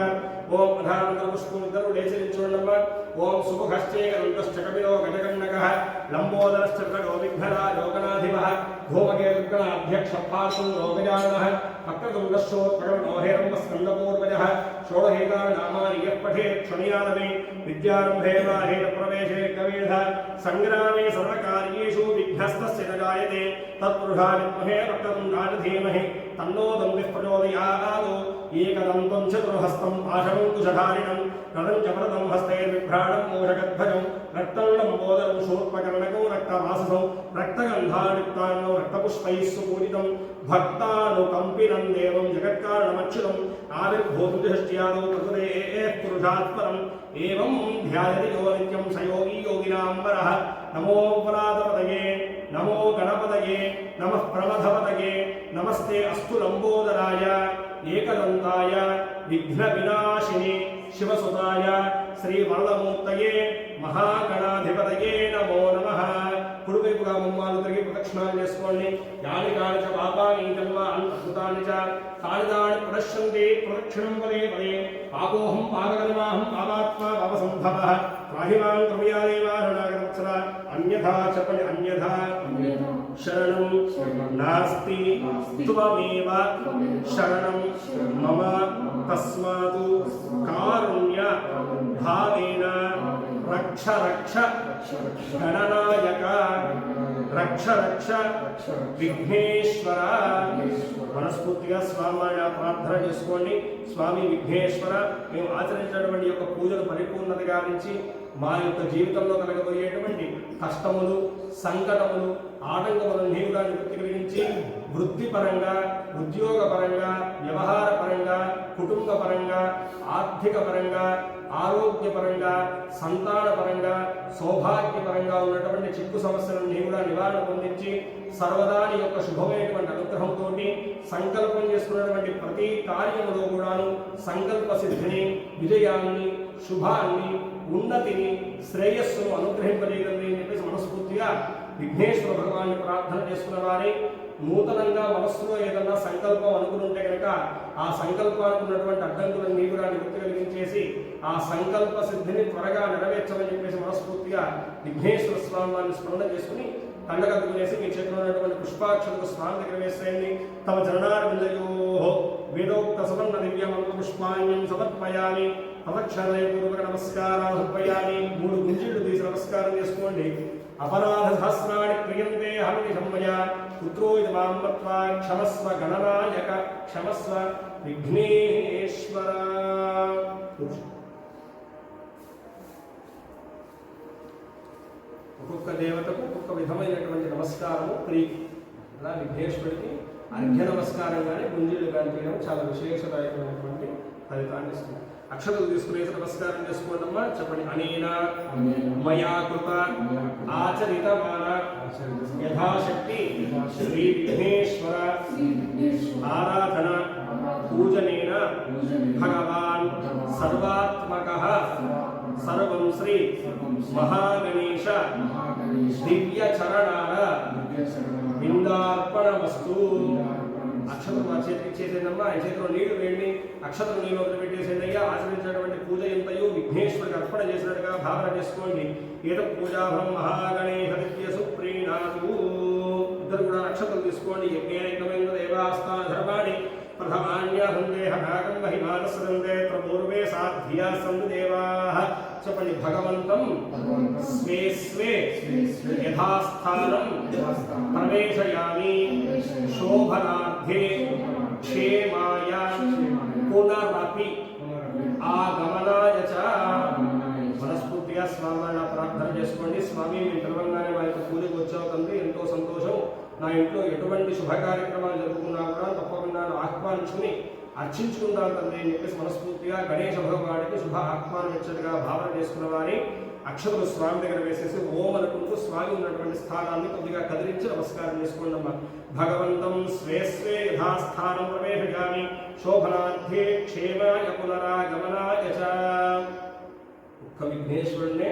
ఓం ప్రధానంతర పుష్పముద్దరు లేచరించుండమ్మ ఓం సుముఖశ్చేకరుండశ్చకపిలో గజగన్నకః లంబోదరశ్చకటో విఘ్నరా లోకనాధిపః धूमकेतुगणाध्यक्षपार्श्वं लोकजानः वक्रतुण्डश्चोत्पगणो हेरम्बस्कन्दपूर्वजः षोडशेकानामानि यः पठेत् क्षणयादपि विद्यारम्भे वा हेतप्रवेशे कवेधः सङ्ग्रामे सर्वकार्येषु विघ्नस्तस्य न जायते तत्पुरुषा विद्महे वक्रतुण्डाय धीमहि तन्नो दन्तिः प्रचोदयात् एकदन्तं चतुर्हस्तं पाशमङ्कुशधारिणं रथं च वरदं हस्तैर्बिभ्राणं मूषकध्वजं रक्तं लम्बोदरं शूर्पकर्णकौ रक्तवाससं रक्तगन्धायुक्तान्नो रक्तपुष्पैः सुपूजितं भक्तानुकम्पिनं देवं जगत्कारणमच्युतम् आविर्भूतुषष्ट्यादौ प्रकृतेः पुरुषात् परम् एवं ध्यायति यो नित्यं स योगी योगिनां वरः नमो परातपतये नमो गणपतये नमः प्रमथपतये नमस्ते अस्तु लम्बोदराय एकदन्ताय विघ्नविनाशिने शिवसुताय श्रीवरदमूर्तये महागणाधिपतये नमो नमः కుడివైపుగా ముమ్మాలు తిరిగి ప్రదక్షిణాలు చేసుకోండి యాని కాని చ పాపాని జన్మ అంతఃకృతాని చ తాని ప్రదర్శంతే ప్రదక్షిణం పదే పదే పాపోహం పాపకర్మాహం పాపాత్మా పాపసంభవః త్రాహిమాం కృపయా దేవారుణాగరవత్సల అన్యథా చెప్పండి అన్యథా శరణం నాస్తి త్వమేవ శరణం మమ తస్మాత్ కారుణ్య భావేన రక్ష రక్ష గణనాయక రక్ష రక్ష విఘ్నేశ్వర మనస్ఫూర్తిగా స్వామి ప్రార్థన చేసుకోండి స్వామి విఘ్నేశ్వర మేము ఆచరించినటువంటి యొక్క పూజలు పరిపూర్ణత గావించి మా యొక్క జీవితంలో కలగబోయేటువంటి కష్టములు సంకటములు ఆటంకములను నీవుగా నివృత్తి కలిగించి వృత్తిపరంగా ఉద్యోగపరంగా వ్యవహారపరంగా కుటుంబపరంగా ఆర్థికపరంగా ఆరోగ్యపరంగా సంతానపరంగా సౌభాగ్యపరంగా ఉన్నటువంటి చిక్కు సమస్యలను నీవుగా నివారణ పొందించి సర్వదా నీ యొక్క శుభమైనటువంటి అనుగ్రహంతో సంకల్పం చేసుకున్నటువంటి ప్రతి కార్యములో కూడాను సంకల్ప సిద్ధిని విజయాన్ని శుభాన్ని ఉన్నతిని శ్రేయస్సును అనుగ్రహింపజేయగలది అని చెప్పేసి మనస్ఫూర్తిగా విఘ్నేశ్వర భగవాన్ని ప్రార్థన చేసుకున్న వారి నూతనంగా మనస్సులో ఏదన్నా సంకల్పం అనుకుంటే కనుక ఆ సంకల్పానికి ఉన్నటువంటి అడ్డంకులను నీవుగా నివృత్తి కలిగించేసి ఆ సంకల్ప సిద్ధిని త్వరగా నెరవేర్చమని చెప్పేసి మనస్ఫూర్తిగా విఘ్నేశ్వర స్వామి వారిని స్మరణ చేసుకుని కండకట్టుకునేసి మీ చేతిలో ఉన్నటువంటి పుష్పాక్షలకు స్వామి దగ్గర వేసేయండి తమ జననార్విందయో వేదోక్త సువర్ణ దివ్యమంత్ర పుష్పాణ్యం సమర్పయామి ప్రదక్షిణపూర్వక నమస్కారాలు సమర్పయామి 3 గుంజీళ్లు తీసి నమస్కారం చేసుకోండి अपराध सहस्राणि क्रियन्ते हविषम्मया पुत्रो इति मां मत्वा क्षमस्व गणनायक क्षमस्व विघ्नेश्वर ఒక్కొక్క దేవతకు ఒక్కొక్క విధమైనటువంటి నమస్కారము ప్రీతి అలా విఘ్నేశ్వరుడికి అర్ఘ్య నమస్కారం కానీ గుంజీలు కానీ చేయడం చాలా విశేషదాయకమైనటువంటి ఫలితాన్ని ఇస్తుంది అక్షతలు తీసుకునేసి నమస్కారం చేసుకోండమ్మా చెప్పండి అనేన మయా కృత ఆచరితమాన యథాశక్తి శ్రీ విఘ్నేశ్వర ఆరాధన పూజనేన భగవాన్ సర్వాత్మకః సర్వం శ్రీ మహాగణేశ దివ్య చరణాల బిందార్పణమస్తు అక్షతలు మా చేతికి ఇచ్చేసేదమ్మా ఆయన చేతిలో నీళ్లు వేయండి అక్షతలు నీళ్ళు వదిలి పెట్టేసేదయ్యా ఆచరించినటువంటి పూజ ఎంతయో విఘ్నేశ్వరుడికి అర్పణ చేసినట్టుగా భావన చేసుకోండి ఏదో పూజాభం మహాగణేశ దివ్య సుప్రీణాతు ఇద్దరు కూడా అక్షతలు తీసుకోండి యజ్ఞేకమైన దేవాస్థాన ధర్మాణి ప్రథమాన్యాహందేహ భాగం మహిమానస్రందే పూర్వే సాధ్యా సంతు దేవాః చెప్పండి భగవంతం స్వే స్వే యథాస్థానం ప్రవేశయామి శోభనార్థే క్షేమాయ పునరపి ఆగమనాయ చ మనస్ఫూర్తిగా స్వామి ప్రార్థన చేసుకోండి స్వామి మీ పిలవంగానే మా యొక్క పూజకు వచ్చావు తండ్రి ఎంతో సంతోషం నా ఇంట్లో ఎటువంటి శుభ కార్యక్రమాలు జరుగుతున్నా కూడా తప్పకుండా ఆహ్వానించుకుని అర్చించుకుంటాను తండ్రి అని చెప్పేసి మనస్ఫూర్తిగా గణేశ భగవానికి శుభ ఆహ్వానం ఇచ్చట్టుగా భావన చేసుకున్న వారి అక్షతలు స్వామి దగ్గర వేసేసి ఓం అనుకుంటూ స్వామి ఉన్నటువంటి స్థానాన్ని కొద్దిగా కదిలించి నమస్కారం చేసుకోండి అమ్మా భగవంతం స్వే స్వే యథాస్థానం ప్రవేశయామి శోభనార్థే క్షేమాయ పునరాగమనాయ చ ఒక్క విఘ్నేశ్వరుణ్ణే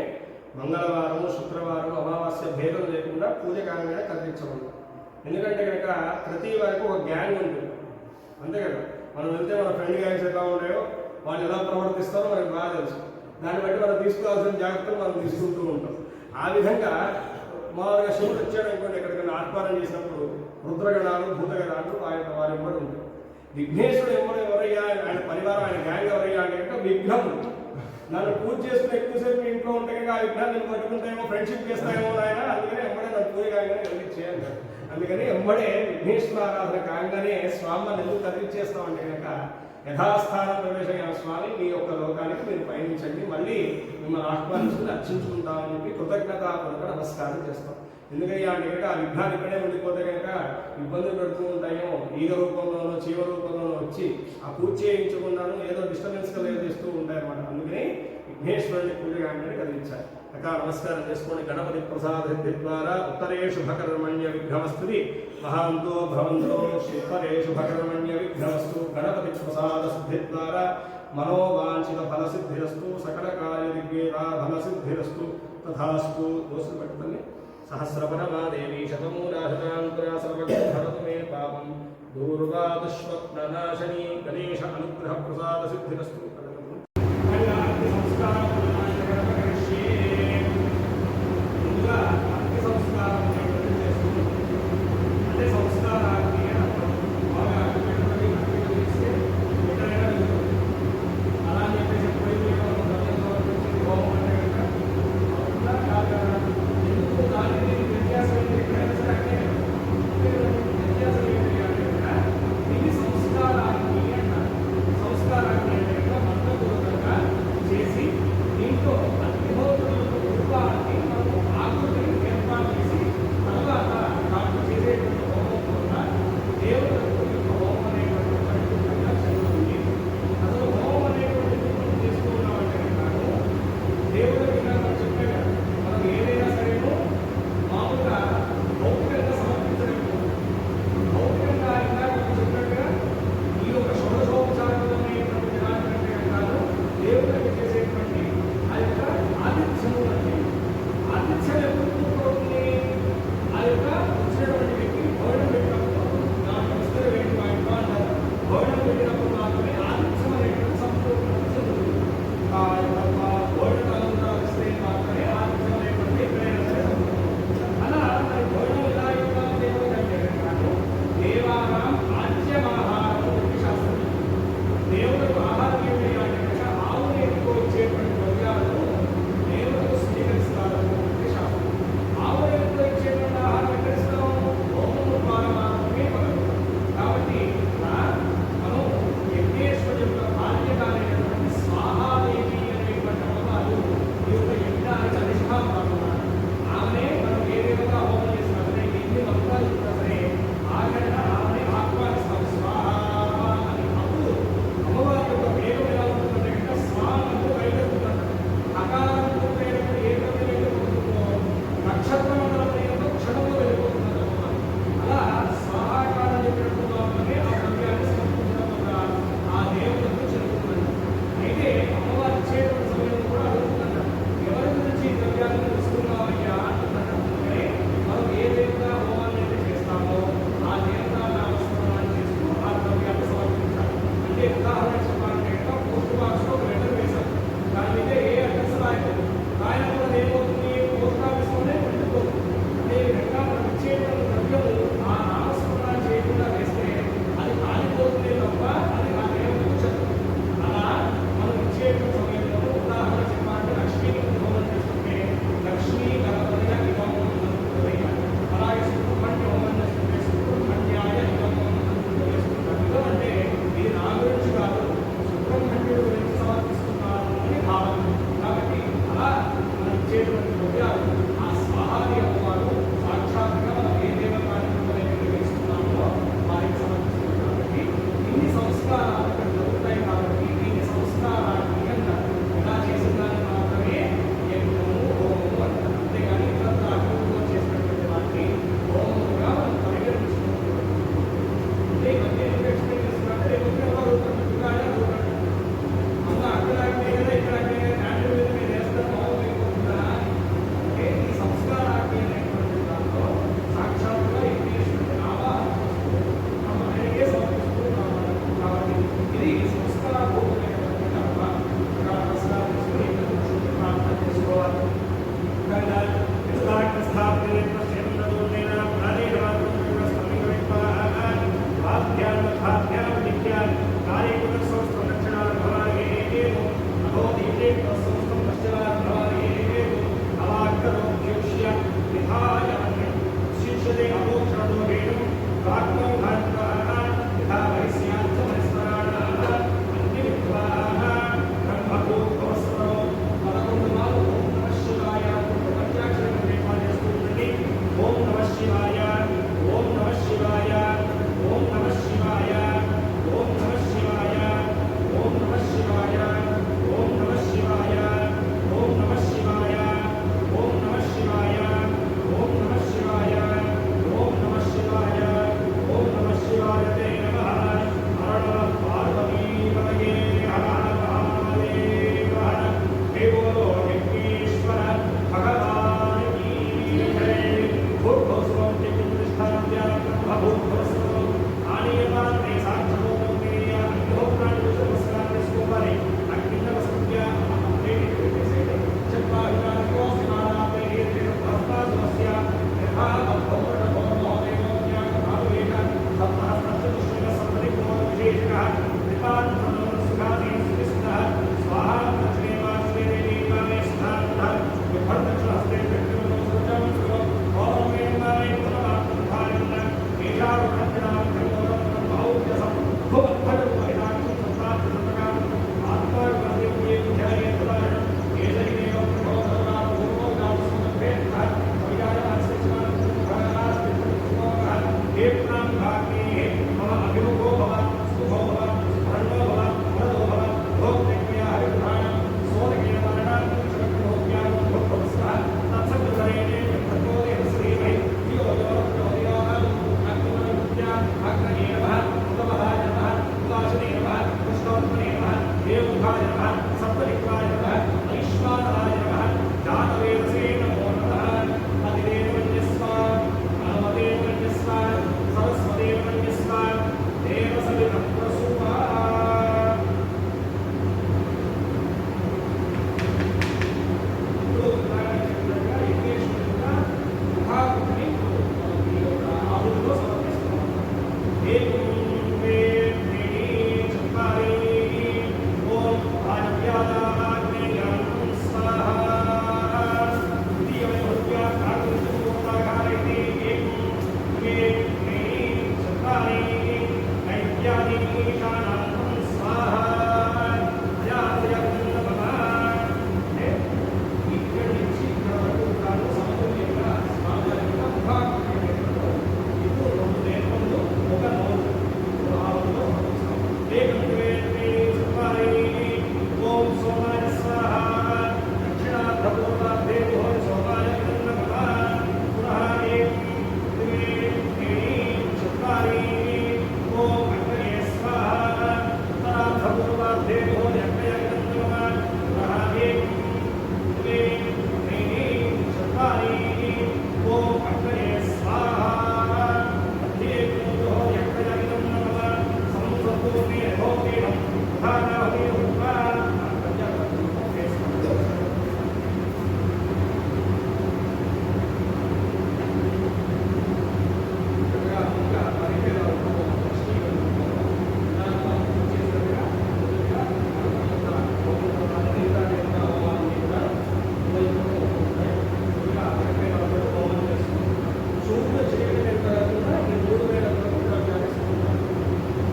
మంగళవారం, శుక్రవారం, అమావాస్య భేదం లేకుండా పూజ కాగానే కదిలించమని. ఎందుకంటే కనుక ప్రతి వారికి ఒక గ్యాంగ్ ఉంటుంది, అంతే కదా. మనం వెళ్తే మన ఫ్రెండ్ గ్యాంగ్స్ ఎలా ఉంటాయో, వాళ్ళు ఎలా ప్రవర్తిస్తారో మనకు బాగా తెలుసు. దాన్ని బట్టి మనం తీసుకోవాల్సిన జాగ్రత్తలు మనం తీసుకుంటూ ఉంటాం. ఆ విధంగా మామూలుగా శివుడు వచ్చాడు అనుకోండి, ఎక్కడికైనా ఆహ్వానం చేసినప్పుడు రుద్రగణాలు, భూతగణాలు ఆయన వారి ఎంబడి ఉంటాయి. విఘ్నేశ్వరుడు ఎవరయ్యా, ఆయన పరివారం, ఆయన గ్యాంగ్ ఎవరయ్యా అంటే కనుక విఘ్నం. నన్ను పూజ చేసుకుని ఎక్కువసేపు మీ ఇంట్లో ఉంటే కనుక ఆ విఘ్నాలు నేను పట్టుకుంటాయేమో, ఫ్రెండ్షిప్ చేస్తాయేమో ఆయన, అందుకని ఎంబడే నన్ను పూజ కాగానే కలిగించేయాలి. అందుకని ఎంబడే విఘ్నేశ్వర ఆరాధన కాగానే స్వామిని ఎందుకు కదిలించేస్తామంటే కనుక యథాస్థానం ప్రవేశమైన స్వామి మీ యొక్క లోకానికి మీరు పయనించండి, మళ్ళీ మిమ్మల్ని ఆహ్వానించుకుని అర్చించుకుంటామని చెప్పి కృతజ్ఞతాపూర్వక నమస్కారం చేస్తాం. ఎందుకయ్యా అంటే కనుక ఆ విఘ్నాలు ఇక్కడే ఉండిపోతే కనుక ఇబ్బందులు పెడుతూ ఉంటాయో, ఈగ రూపంలోనో చీవ రూపంలోనో వచ్చి ఆ పూజ చేయించకుండాను ఏదో డిస్టర్బెన్స్ కలిగజేస్తూ ఉంటాయి అన్నమాట. అందుకని విఘ్నేశ్వరుని పూజ కాగానే కలిగించాలి. అక్కడ నమస్కారం చేసుకోండి. గణపతి ప్రసాద సిద్ధి ద్వారా ఉత్తరే శుభకర్మణ్య విఘ్నమస్తుది మహాంతో భవంతో ఉత్తరే శుభకర్మణ్య విఘ్నమస్తు. గణపతి ప్రసాద సిద్ధి ద్వారా మనోవాంఛిత ఫలసిద్ధిరస్తు, సకల కార్య దిగ్వేద ఫలసిద్ధిరస్తు తథాస్తు. దోషులు పెట్టుకొని సహస్రపరమాదేవి శతమూలాశతాంకురా సర్వగర్భరతు మే పాపం దూర్వాదుష్వప్ననాశని గణేశ అనుగ్రహ ప్రసాద సిద్ధిరస్తు.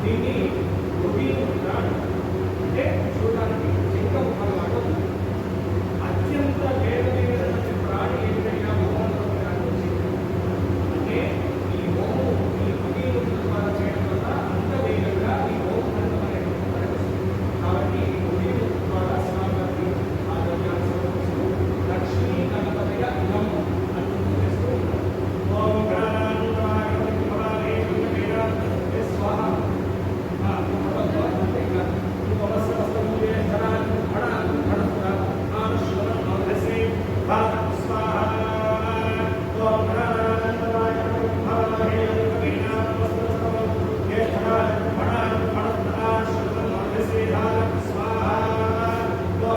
దీన్ని రొటీన్ అంటే చూడడానికి